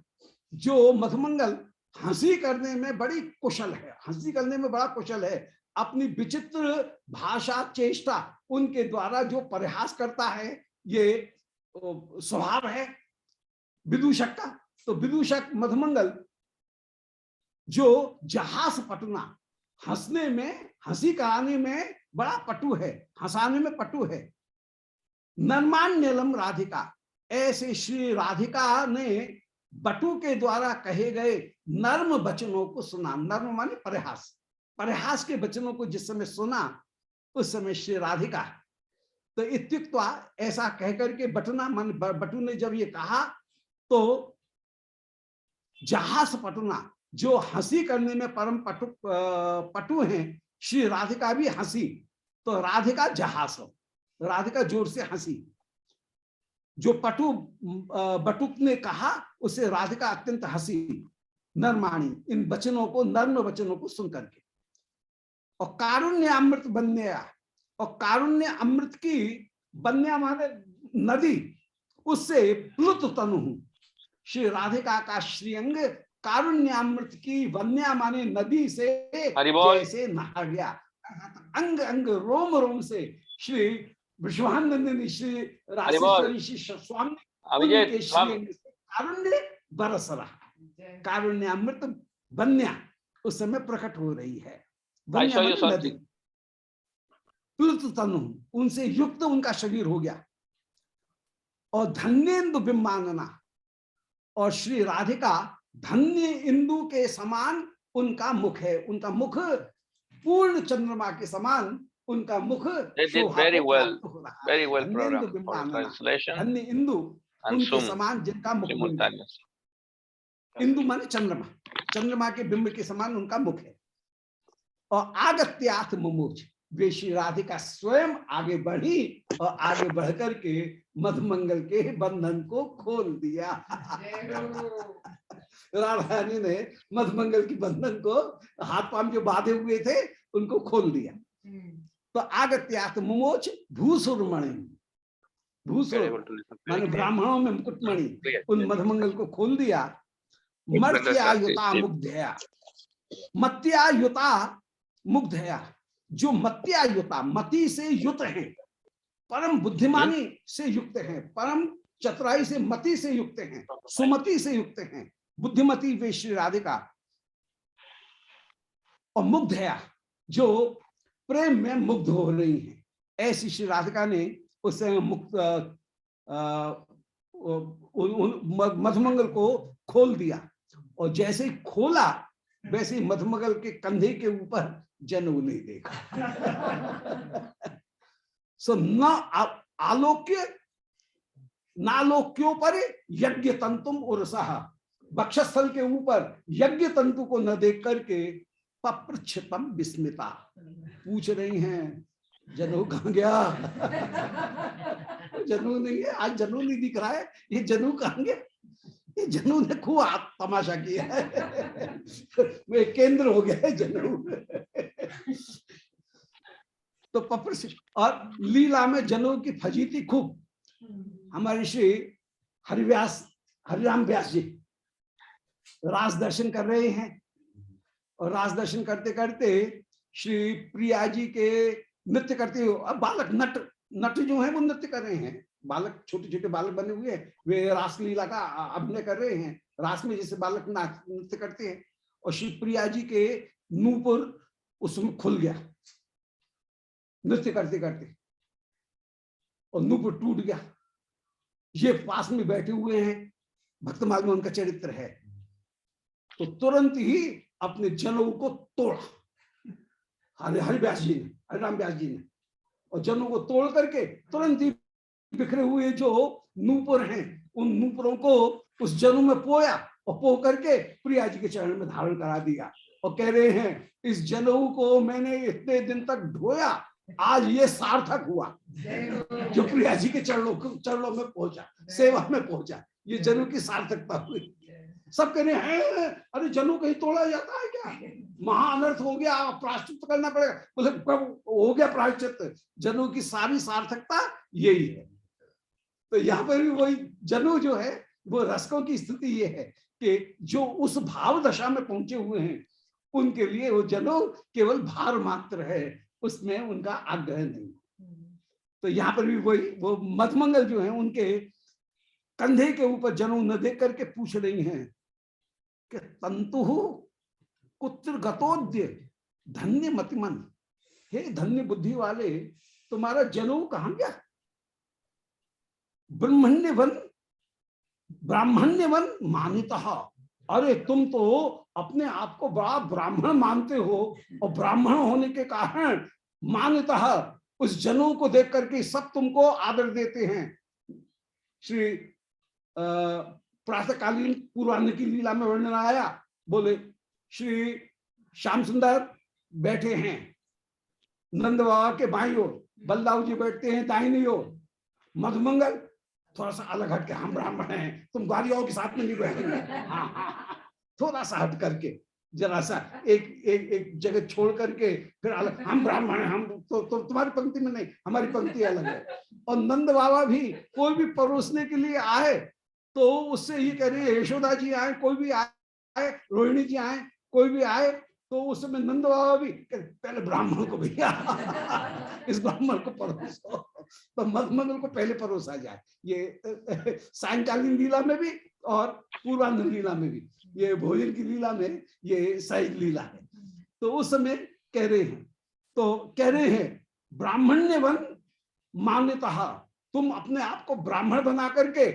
जो मधुमंगल हंसी करने में बड़ी कुशल है, हंसी करने में बड़ा कुशल है, अपनी विचित्र भाषा चेष्टा उनके द्वारा जो परिहास करता है, ये स्वभाव है विदूषक का। तो विदूषक मधुमंगल जो जहास पटुना, हंसने में, हंसी कराने में बड़ा पटु है, हंसाने में पटु है। नर्माण्यलम राधिका, ऐसे श्री राधिका ने बटू के द्वारा कहे गए नर्म वचनों को सुना। नर्म माने परिहास, परिहास के वचनों को जिस समय सुना, उस समय श्री राधिका। तो इत्युक्त्वा, ऐसा कहकर के बटना मन बटू ने जब ये कहा, तो जहास पटुना, जो हंसी करने में परम पटु हैं, श्री राधिका भी हंसी। तो राधिका जहास, राधिका जोर से हंसी। जो पटु बटुक ने कहा, उसे राधिका अत्यंत हंसी। नरमाणी, इन वचनों को, नर्म वचनों को सुन करके। और कारुण्य अमृत बन्या, और कारुण्य अमृत की, बन्या माने नदी, उससे प्लुत तनु, श्री राधिका का श्रीअंग कारुण्यामृत की वन्या माने नदी से जैसे नहा गया। अंग अंग रोम रोम से श्री विश्वानंदिनी श्री राशेश्वरी श्री स्वामी उनके श्रीअंग से कारुण्य बरस रहा। कारुण्यामृत वन्या उस समय प्रकट हो रही है। वन्या माने नदी। प्लुत तनु, उनसे युक्त उनका शरीर हो गया। और धन्येन्दु बिंबानना, और श्री राधिका धन्य इंदु के समान उनका मुख है। उनका मुख पूर्ण चंद्रमा के समान उनका मुख very well धन्य इंदु उनके समान जिनका मुख है। इंदु माने चंद्रमा, चंद्रमा के बिंब के समान उनका मुख है। और आगत्याथ मुमुच, वे श्री राधिका स्वयं आगे बढ़ी और आगे बढ़कर के मधुमंगल के बंधन को खोल दिया। राधारानी ने मधुमंगल की बंधन को, हाथ पांव जो बांधे हुए थे उनको खोल दिया। तो आगत्याथ मुमोच भूसुरमणि, भूसुर माने ब्राह्मणों में मुकुटमणि, उन मधुमंगल को खोल दिया। मर्त्यायुता मुग्धया, मत्यायुता मुग्धया, जो मत्यायुता, मति से युक्त है, परम बुद्धिमानी से युक्त हैं, परम चतुराई से, मति से युक्त हैं, सुमति से युक्त हैं, बुद्धिमती वे श्री राधिका। और मुग्धया, जो प्रेम में मुग्ध हो रही हैं, ऐसी श्री राधिका ने उस मुक्त मधुमंगल को खोल दिया। और जैसे ही खोला, वैसे ही मधुमंगल के कंधे के ऊपर जनेऊ नहीं देखा। सो न आलोक्य नालोक्यों पर यज्ञ तंतुम उर्सहा, वक्षस्थल के ऊपर यज्ञ तंतु को न देख करके पप्रच्छितम विस्मिता, पूछ रही हैं जनऊ कहाँ गया। जनऊ नहीं है, आज जनऊ नहीं दिख रहा है, ये जनऊ कहाँ गया। ये जनऊ ने खूब तमाशा किया है। वो केंद्र हो गया है जनऊ। तो पप्रच्छित, और लीला में जनऊ की फजीती खूब। हमारे श्री हरिराम व्यास जी रास दर्शन कर रहे हैं, और रास दर्शन करते करते श्री प्रिया जी के नृत्य करते हो। अब बालक नट जो है वो नृत्य कर रहे हैं, बालक छोटे छोटे बालक बने हुए हैं, वे रासलीला का अभिनय कर रहे हैं। रास में जैसे बालक नृत्य करते हैं, और श्री प्रिया जी के नूपुर उसमें खुल गया नृत्य करते करते, और नूपुर टूट गया। ये पास में बैठे हुए हैं, भक्तमाल में उनका चरित्र है, तो तुरंत ही अपने जनऊ को तोड़ा हरिव्यास जी ने, हरिराम व्यास जी ने, और जनऊ को तोड़ करके तुरंत ही बिखरे हुए जो नूपुर हैं उन नूपुरों को उस जनऊ में पोया, और पो करके प्रिया जी के चरण में धारण करा दिया। और कह रहे हैं इस जनऊ को मैंने इतने दिन तक ढोया, आज ये सार्थक हुआ जो प्रिया जी के चरणों में पहुंचा, सेवा में पहुंचा, ये जनऊ की सार्थकता हुई। सब कह रहे हैं अरे जनऊ कहीं तोड़ा जाता है क्या, महाअनर्थ हो गया, प्रायश्चित करना पड़ेगा। बोले प्रभु हो गया प्रायश्चित, जनऊ की सारी सार्थकता यही है। तो यहाँ पर भी वही जनऊ जो है वो रसकों की स्थिति ये है कि जो उस भाव दशा में पहुंचे हुए हैं उनके लिए वो जनऊ केवल भार मात्र है, उसमें उनका आग्रह नहीं। तो यहाँ पर भी वही वो मधमंगल जो है उनके कंधे के ऊपर जनऊ न देख करके पूछ रही हैं कि तंतु कुत्र गतोद्य धन्य मतिमन, हे धन्य बुद्धि वाले तुम्हारा जनऊ कहाँ गया। ब्राह्मण्यवन मानितः, अरे तुम तो अपने आप को बड़ा ब्राह्मण मानते हो, और ब्राह्मण होने के कारण मानितः उस जनऊ को देख करके सब तुमको आदर देते हैं। श्री प्रातःकालीन पूर्वाह्न की लीला में वर्णन आया, बोले श्री श्याम सुंदर बैठे हैं नंद बाबा के बाईं ओर, बलदाऊ जी बैठते हैं दाहिनी ओर, मधुमंगल थोड़ा सा अलग हट के, हम ब्राह्मण हैं तुम ग्वालियों के साथ में नहीं बैठेंगे, हाँ, थोड़ा सा हट करके, जरा सा एक जगह छोड़ करके फिर अलग, हम ब्राह्मण हैं, हम तो तुम्हारी पंक्ति में नहीं, हमारी पंक्ति अलग है। और नंद बाबा भी कोई भी परोसने के लिए आए तो उससे ये कह रही है, यशोदा जी आए, कोई भी आए, रोहिणी जी आए, कोई भी आए, तो उस समय नंद बाबा भी पहले ब्राह्मण को भैया इस ब्राह्मण को परोसो, तो मधुमंगल को पहले परोसा जाए। ये सायंकालीन लीला में भी और पूर्वाह्न लीला में भी, ये भोजन की लीला में ये सही लीला है। तो उस समय कह रहे हैं, तो कह रहे हैं ब्राह्मण्यवन मान्यतः, तुम अपने आप को ब्राह्मण बना करके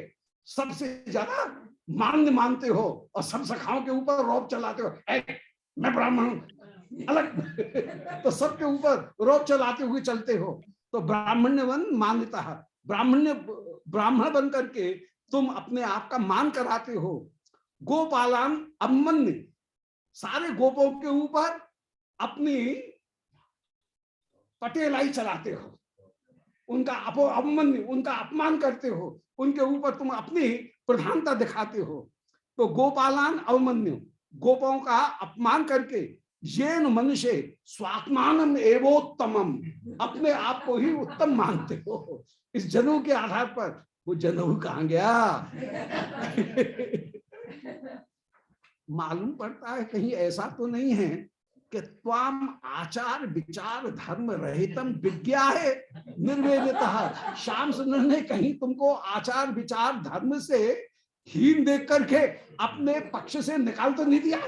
सबसे ज्यादा मान्य मानते हो, और सब सखाओं के ऊपर रौब चलाते हो, मैं ब्राह्मण हूं अलग तो सबके ऊपर रौब चलाते हुए चलते हो। तो ब्राह्मण्यवन मान्यतः, ब्राह्मण बन करके तुम अपने आप का मान कराते हो। गोपालान अवमन्य, सारे गोपों के ऊपर अपनी पटेलाई चलाते हो, उनका अवमन्य, उनका अपमान करते हो, उनके ऊपर तुम अपनी प्रधानता दिखाते हो। तो गोपालान अवमन्यु, गोपों का अपमान करके, येन मनुष्य स्वात्मानम एवोत्तमम, अपने आप को ही उत्तम मानते हो। इस जनऊ के आधार पर वो जनऊ कहाँ गया मालूम पड़ता है कहीं ऐसा तो नहीं है कि त्वाम आचार विचार धर्म रहितम विज्ञा है निर्वेदितः। श्याम सुंदर ने कहीं तुमको आचार विचार धर्म से हीन देख करके अपने पक्ष से निकाल तो नहीं दिया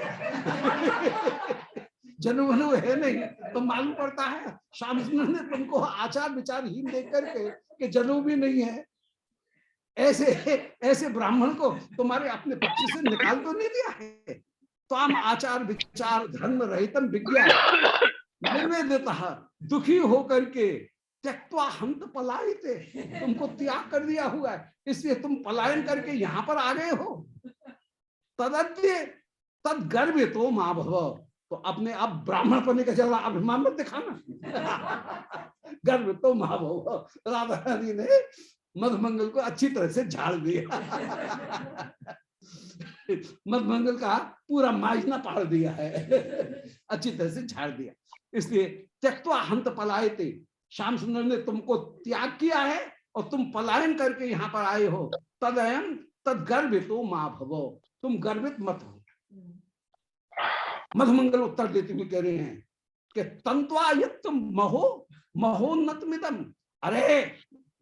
जनऊ वनु है नहीं, तो मालूम पड़ता है श्याम सुंदर ने तुमको आचार विचार हीन देख करके कि जनऊ भी नहीं है, ऐसे ब्राह्मण को तुम्हारे अपने पक्ष से निकाल तो नहीं दिया है। त्वाम आचार विचार धर्म रहितम विज्ञा निर्वेदितः, दुखी होकर के त्यक्त्वा हंत पलायिते, तुमको त्याग कर दिया हुआ है, इसलिए तुम पलायन करके यहाँ पर आ गए हो। तदद्य तद गर्भ तो माँ भव, तो तो अपने आप ब्राह्मण पने का जरा अभिमान मत दिखाना। गर्भ तो महाभव, राधा रानी ने मधुमंगल को अच्छी तरह से झाड़ दिया। मधुमंगल का पूरा माइजना पाड़ दिया है, अच्छी तरह से झाड़ दिया। इसलिए त्यक्त्वा हंत पलायते, श्याम सुंदर ने तुमको त्याग किया है और तुम पलायन करके यहाँ पर आए हो। तदयम तद गर्भितो मां भवो, तुम गर्वित मत हो। मधुमंगल उत्तर देते हुए कह रहे हैं कि तंत्वा यत् महो महोन्नत मिदम, अरे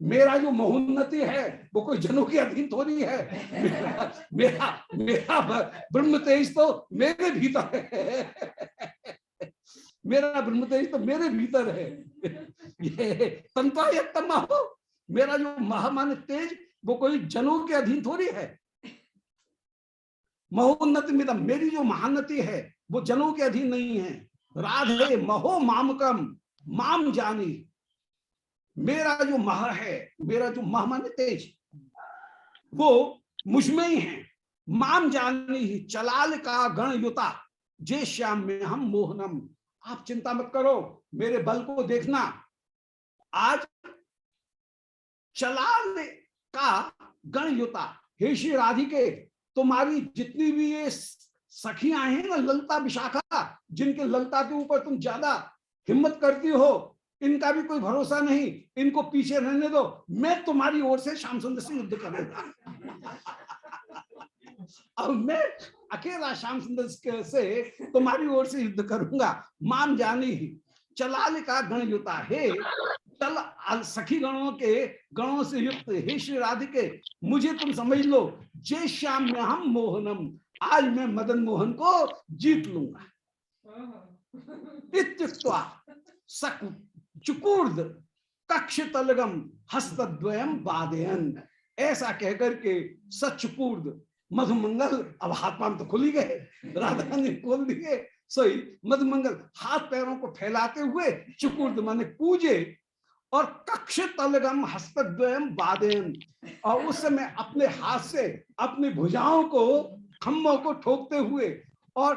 मेरा जो महोन्नति है वो कोई जनों के अधीन थोड़ी है। मेरा मेरा ब्रह्म तेज तो मेरे भीतर है। मेरा ब्रह्म तेज तो मेरे भीतर है। ये तंत्वा यत् महो, मेरा जो महामान तेज वो कोई जनों के अधीन थोड़ी है। महोन्नति मिदम, मेरी जो महान्नति है वो जनों के अधीन नहीं है। राधे महो मामकम माम जानी, मेरा जो मह है, मेरा जो मह माने तेज, वो मुझमें ही है। माम जानी ही चलाल का गण युता, जे श्याम में हम मोहनम। आप चिंता मत करो, मेरे बल को देखना। आज चलाल का गण युता, हे श्री राधिके, तुम्हारी जितनी भी ये सखियां हैं ना, ललता विशाखा, जिनके ललता के ऊपर तुम ज्यादा हिम्मत करती हो, इनका भी कोई भरोसा नहीं, इनको पीछे रहने दो। मैं तुम्हारी ओर से श्याम सुंदर से युद्ध करूंगा। अब मैं अकेला श्याम सुंदर से तुम्हारी ओर से युद्ध करूंगा। मान जानी ही चलाल का गण युता, हे चल सखी गणों से युक्त हे श्री राधिके, मुझे तुम समझ लो। जे श्याम में हम मोहनम, आज मैं मदन मोहन को जीत लूंगा। इत्युक्त्वा सक चुकूर्द कक्ष तलगम हस्तद्वयम बादयन, ऐसा कहकर के सचुकूर्द मधुमंगल, अब हाथ पांव तो खुल ही गए, राधा ने खोल दिए। सही मधुमंगल हाथ पैरों को फैलाते हुए चुकूर्द माने पूजे, और कक्ष तलगम हस्तद्वयम बादयन, और उस समय अपने हाथ से अपनी भुजाओं को खम्भों को ठोकते हुए और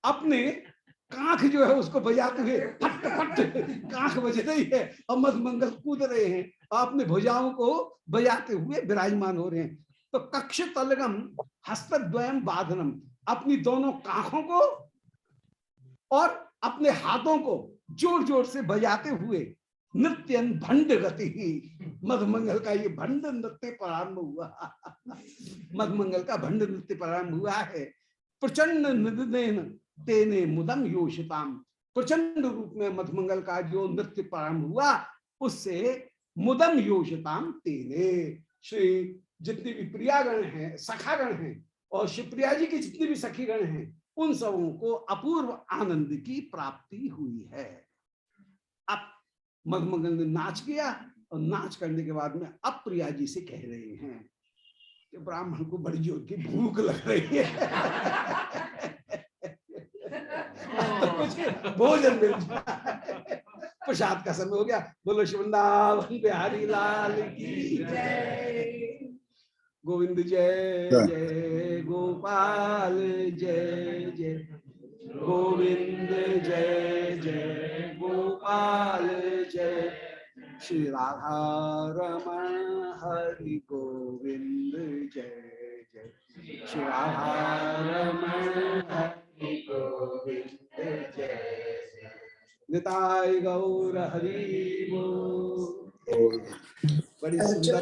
अपने कांख जो है उसको बजाते हुए, फट फट कांख बज रही है और मधुमंगल कूद रहे हैं और अपने भुजाओं को बजाते हुए विराजमान हो रहे हैं। तो कक्ष तलगम हस्तद्वयम बाधनम, अपनी दोनों कांखों को और अपने हाथों को जोर जोर से बजाते हुए नृत्यन भंड गति ही, मधुमंगल का ये भंड नृत्य प्रारंभ हुआ। मधुमंगल का भंड नृत्य प्रारंभ हुआ है। प्रचंड निदेन तेने मुदम योषिताम, प्रचंड रूप में मधुमंगल का जो नृत्य प्रारंभ हुआ उससे मुदम योषिताम तेने, श्री जितनी भी प्रियागण हैं, सखागण हैं, और शिवप्रिया जी की जितनी भी सखीगण हैं, उन सबों को अपूर्व आनंद की प्राप्ति हुई है। अब मधुमंगल ने नाच किया और नाच करने के बाद में अब प्रिया जी से कह रहे हैं कि ब्राह्मण को बड़ी जोर की भूख लग रही है, तो कुछ भोजन मिल जाए, प्रसाद का समय हो गया। बोलो वृंदावन बिहारी लाल की जय, गोविंद जय जय गोपाल जय जय, गोविंद जय जय गोपाल जय, श्री राधा रमण हरि गोविंद जय जय, श्री राधा रमण हरि गोविंद जय, निताय गौर हरि बोल। बड़ी सुंदर